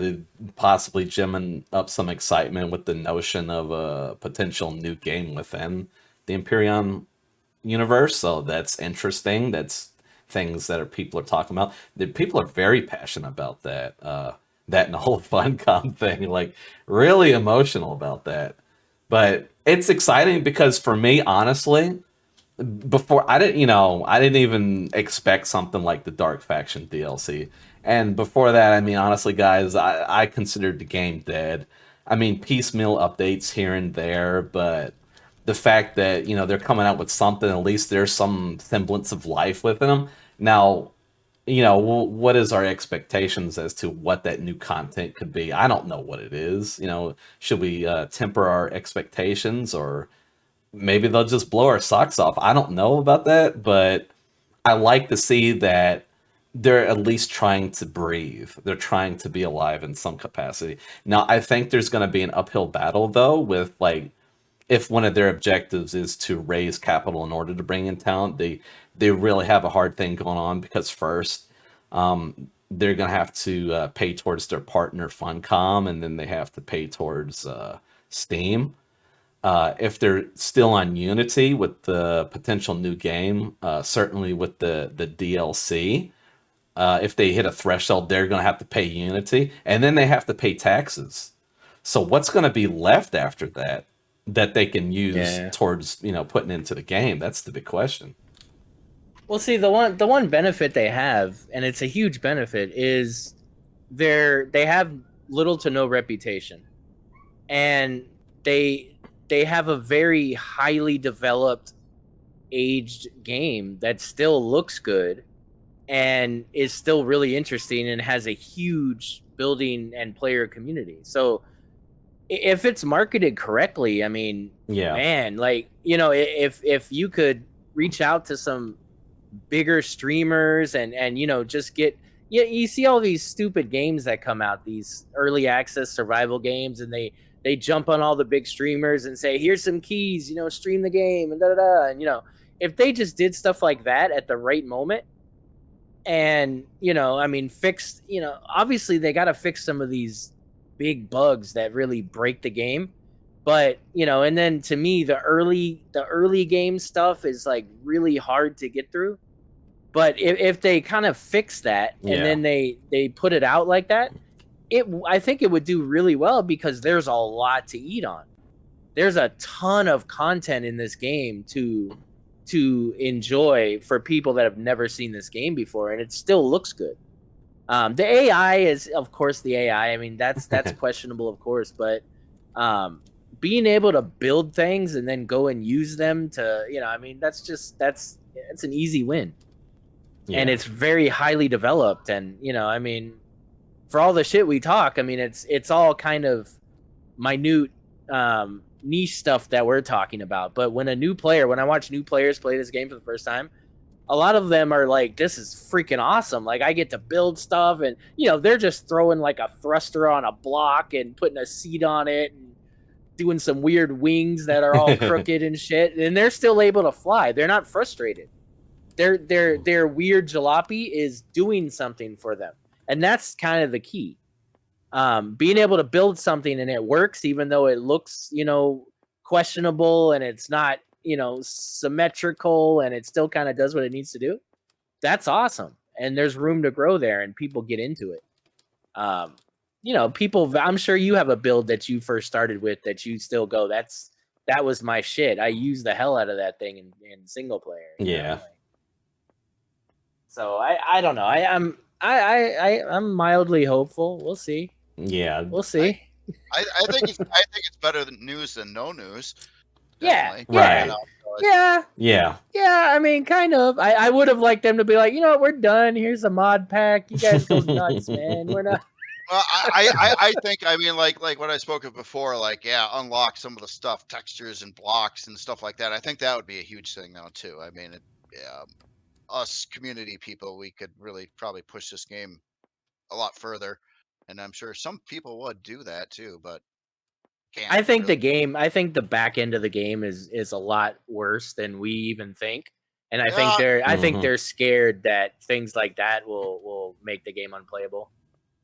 possibly gimming up some excitement with the notion of a potential new game within the Empyrion universe. So that's interesting. That's things that people are talking about. The people are very passionate about that. That and the whole Funcom thing, like really emotional about that. But it's exciting because for me, honestly, before I didn't even expect something like the Dark Faction DLC. And before that, I mean, honestly, guys, I considered the game dead. I mean, piecemeal updates here and there, but the fact that, you know, they're coming out with something, at least there's some semblance of life within them. Now, you know, what is our expectations as to what that new content could be? I don't know what it is. You know, should we temper our expectations, or maybe they'll just blow our socks off? I don't know about that, but I like to see that they're at least trying to breathe. They're trying to be alive in some capacity. Now, I think there's going to be an uphill battle, though, with like, if one of their objectives is to raise capital in order to bring in talent, they really have a hard thing going on, because first, they're going to have to pay towards their partner Funcom, and then they have to pay towards Steam. If they're still on Unity with the potential new game, certainly with the DLC, if they hit a threshold, they're going to have to pay Unity, and then they have to pay taxes. So what's going to be left after that they can use towards, you know, putting into the game? That's the big question. Well, see, the one benefit they have, and it's a huge benefit, is they have little to no reputation, and they have a very highly developed, aged game that still looks good and is still really interesting and has a huge building and player community. So if it's marketed correctly, I mean, man, like, you know, if you could reach out to some bigger streamers and you know, just get you see all these stupid games that come out, these early access survival games, and they jump on all the big streamers and say, here's some keys, stream the game and and if they just did stuff like that at the right moment, and fix, obviously they got to fix some of these big bugs that really break the game. But and then to me, the early game stuff is like really hard to get through. But if they kind of fix that and then they put it out like that, I think it would do really well, because there's a lot to eat on. There's a ton of content in this game to enjoy for people that have never seen this game before, and it still looks good. The AI is, of course, the AI. I mean, that's questionable, of course, but being able to build things and then go and use them to, that's an easy win. Yeah. And it's very highly developed, and for all the shit we talk, it's all kind of minute niche stuff that we're talking about. But when I watch new players play this game for the first time, a lot of them are like, this is freaking awesome. Like, I get to build stuff, and they're just throwing like a thruster on a block and putting a seat on it and doing some weird wings that are all crooked and shit, and they're still able to fly. They're not frustrated. Their weird jalopy is doing something for them, and that's kind of the key. Being able to build something and it works, even though it looks questionable and it's not symmetrical, and it still kind of does what it needs to do. That's awesome, and there's room to grow there, and people get into it. People, I'm sure you have a build that you first started with that you still go, that was my shit. I use the hell out of that thing in single player. Yeah. So I don't know. I'm mildly hopeful. We'll see. Yeah, we'll see. I think it's better than news than no news. Definitely. Yeah, right. Yeah. I mean, kind of. I would have liked them to be like, we're done. Here's a mod pack. You guys go nuts, man. We're not. Well, I think, like what I spoke of before, like, unlock some of the stuff, textures and blocks and stuff like that. I think that would be a huge thing now too. I mean, us community people, we could really probably push this game a lot further, and I'm sure some people would do that too, but can't. I think really. I think the back end of the game is a lot worse than we even think, and I think they're scared that things like that will make the game unplayable.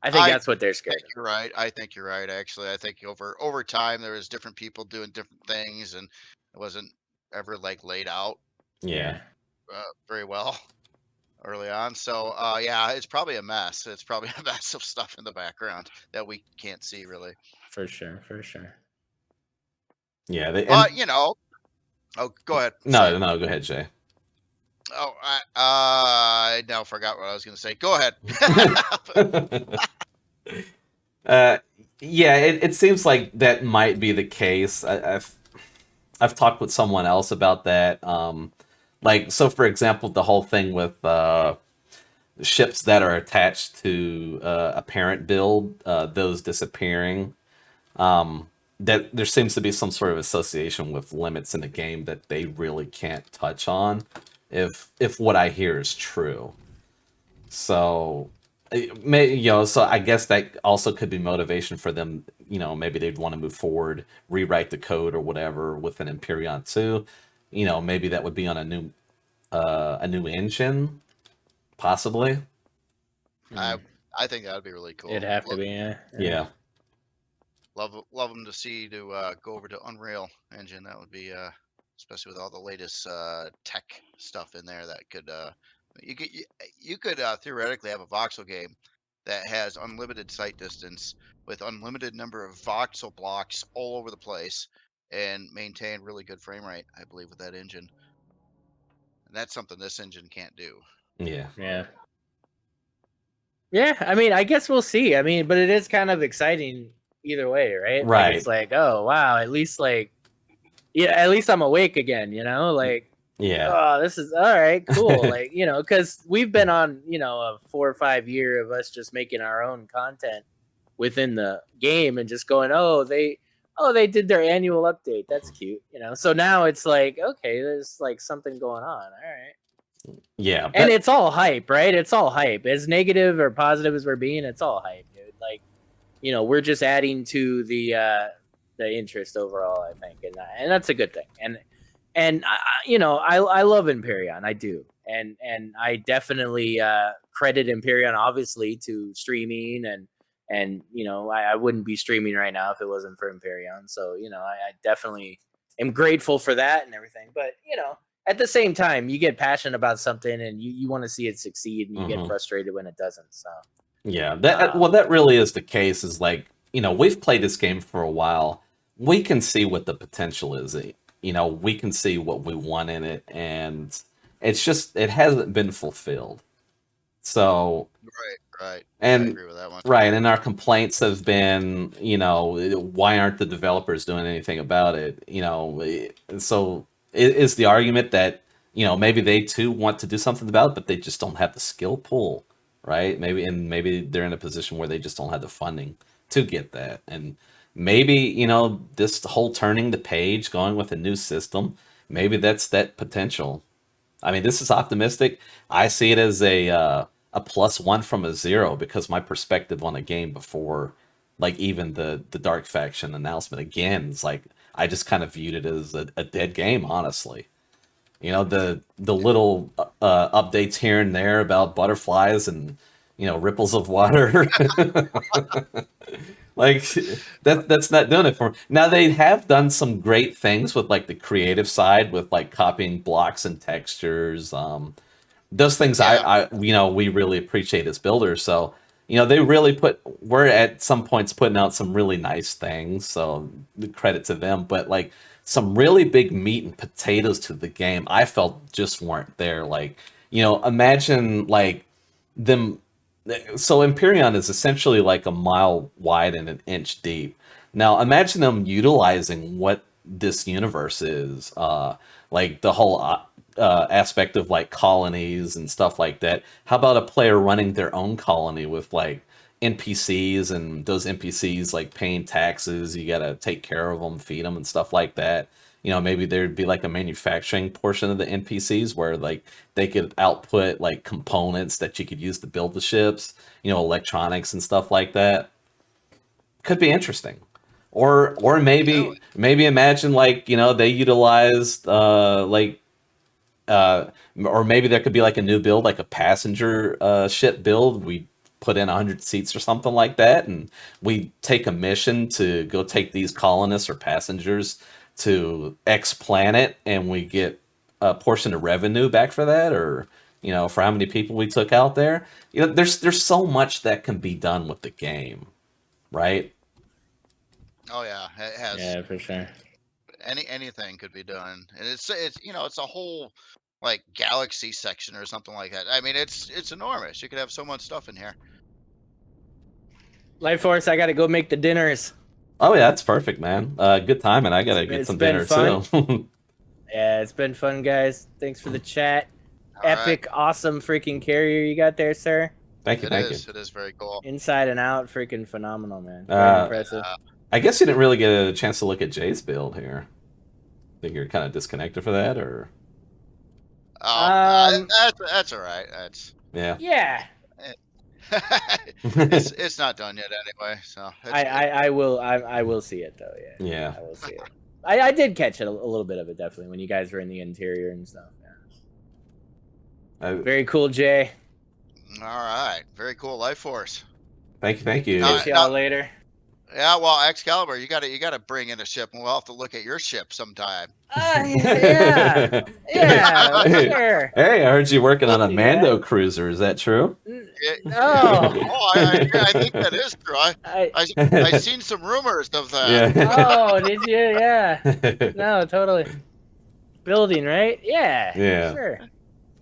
I think that's what they're scared of. You're right. I think you're right. Actually, I think over time there was different people doing different things, and it wasn't ever like laid out. Yeah. Very well early on. So it's probably a mess. It's probably a mess of stuff in the background that we can't see really. For sure. Yeah. Oh, go ahead. No, go ahead, Jay. Oh, I now forgot what I was going to say. Go ahead. Yeah, it seems like that might be the case. I've talked with someone else about that. So for example, the whole thing with ships that are attached to a parent build, those disappearing. That there seems to be some sort of association with limits in the game that they really can't touch on, if what I hear is true. So, so I guess that also could be motivation for them. Maybe they'd want to move forward, rewrite the code or whatever with an Empyrion 2. Maybe that would be on a new engine, possibly. I think that would be really cool. It'd have to be, yeah. Love them to go over to Unreal Engine. That would be especially with all the latest tech stuff in there. That could you could theoretically have a voxel game that has unlimited sight distance with unlimited number of voxel blocks all over the place and maintain really good frame rate, I believe, with that engine. And that's something this engine can't do. Yeah. I guess we'll see. But it is kind of exciting either way, right? Right. Like, it's like, oh wow, at least I'm awake again, oh, this is all right, cool. Because we've been on a 4 or 5 year of us just making our own content within the game and just going, they did their annual update, that's cute. So now it's like, okay, there's like something going on. All right. Yeah, and it's all hype, right? It's all hype. As negative or positive as we're being, it's all hype, dude. Like, we're just adding to the interest overall, I think, and that's a good thing. And I love Empyrion, I do, and I definitely credit Empyrion obviously to streaming, and I wouldn't be streaming right now if it wasn't for Empyrion. So I definitely am grateful for that and everything. But at the same time, you get passionate about something and you want to see it succeed, and you get frustrated when it doesn't. So yeah, that really is the case. Is like, we've played this game for a while. We can see what the potential is. We can see what we want in it, and it hasn't been fulfilled. So right. And I agree with that one. right, and our complaints have been, why aren't the developers doing anything about it? So is the argument that maybe they too want to do something about it, but they just don't have the skill pool, right? Maybe they're in a position where they just don't have the funding to get that, and maybe this whole turning the page, going with a new system, maybe that's that potential. I mean, this is optimistic. I see it as a +1 from a 0 because my perspective on the game before, like even the Dark Faction announcement again, is like I just kind of viewed it as a dead game, honestly. The little updates here and there about butterflies and ripples of water. Like that's not doing it for me. Now they have done some great things with like the creative side with like copying blocks and textures. Those things I we really appreciate as builders. So they really we're at some points putting out some really nice things. So the credit to them, but like some really big meat and potatoes to the game, I felt just weren't there. Like imagine like them. So Empyrion is essentially like a mile wide and an inch deep. Now imagine them utilizing what this universe is, like the whole aspect of like colonies and stuff like that. How about a player running their own colony with like NPCs, and those NPCs like paying taxes? You got to take care of them, feed them, and stuff like that. Maybe there'd be like a manufacturing portion of the NPCs where like they could output like components that you could use to build the ships, electronics and stuff like that. Could be interesting. Or maybe imagine like, they utilized like or maybe there could be like a new build, like a passenger ship build. We put in 100 seats or something like that, and we take a mission to go take these colonists or passengers to X planet, and we get a portion of revenue back for that, or for how many people we took out there. There's so much that can be done with the game, right? Oh yeah, it has. Yeah, for sure. Anything could be done, and it's it's a whole like galaxy section or something like that. I mean, it's enormous. You could have so much stuff in here. LyfeForce, I got to go make the dinners. Oh yeah, that's perfect, man. Good time, and I gotta get some dinner fun. too. Yeah, it's been fun, guys. Thanks for the chat. All Epic, right. Awesome freaking carrier you got there, sir. Thank you. It is very cool. Inside and out, freaking phenomenal, man. Very impressive. I guess you didn't really get a chance to look at Jay's build here. Think you're kind of disconnected for that, or? That's all right. That's yeah. It's not done yet anyway. So I will see it though. Yeah. I will see it. I did catch it a little bit of it definitely when you guys were in the interior and stuff. Yeah. Very cool, Jay. All right, very cool. LyfeForce. Thank you. See y'all later. Yeah, well, XCaliber, you gotta bring in a ship, and we'll have to look at your ship sometime. Yeah, sure. Hey, I heard you working on a Mando cruiser. Is that true? I think that is true. I seen some rumors of that. Yeah. Oh, did you? Yeah. No, totally. Building, right? Yeah. Sure.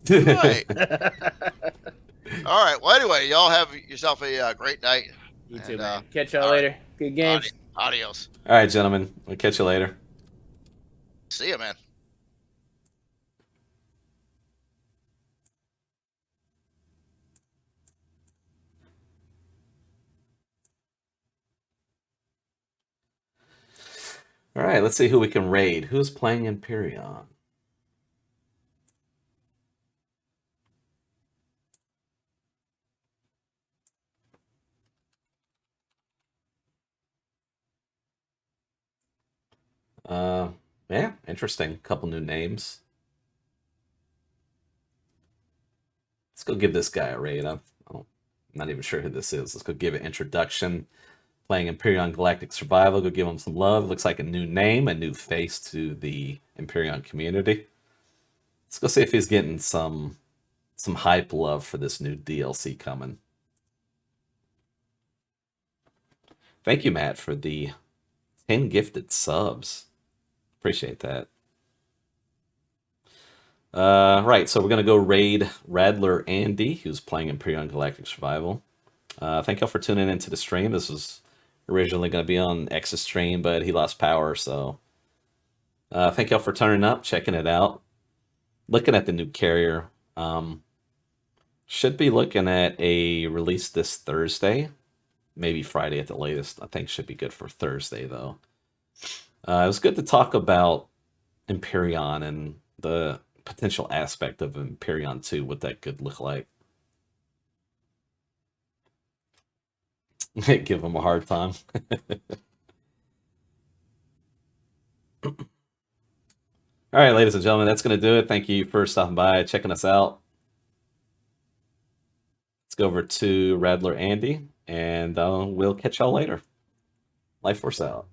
Right. All right. Well, anyway, y'all have yourself a great night. You too, man. Catch y'all later. Good games. Adios. All right, gentlemen. We'll catch you later. See ya, man. All right, let's see who we can raid. Who's playing Empyrion? Yeah, interesting. Couple new names. Let's go give this guy a raid. I'm not even sure who this is. Let's go give it introduction. Playing Empyrion Galactic Survival. Go give him some love. Looks like a new name, a new face to the Empyrion community. Let's go see if he's getting some hype love for this new DLC coming. Thank you, Matt, for the 10 gifted subs. Appreciate that. Right, so we're going to go raid Radler Andy, who's playing Empyrion Galactic Survival. Thank y'all for tuning into the stream. This was originally going to be on X's stream, but he lost power, so thank y'all for turning up, checking it out. Looking at the new carrier. Should be looking at a release this Thursday. Maybe Friday at the latest. I think should be good for Thursday, though. It was good to talk about Empyrion and the potential aspect of Empyrion 2, what that could look like. Give him a hard time. All right, ladies and gentlemen, that's going to do it. Thank you for stopping by, checking us out. Let's go over to Radler Andy, and we'll catch y'all later. LyfeForce out.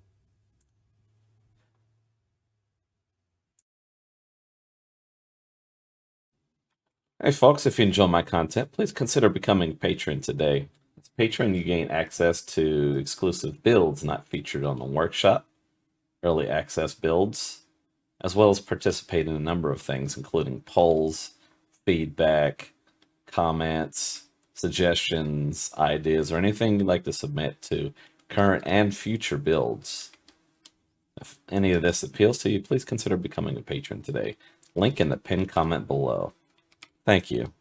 Hey folks, if you enjoy my content, please consider becoming a patron today. As a patron, you gain access to exclusive builds not featured on the workshop, early access builds, as well as participate in a number of things, including polls, feedback, comments, suggestions, ideas, or anything you'd like to submit to current and future builds. If any of this appeals to you, please consider becoming a patron today. Link in the pinned comment below. Thank you.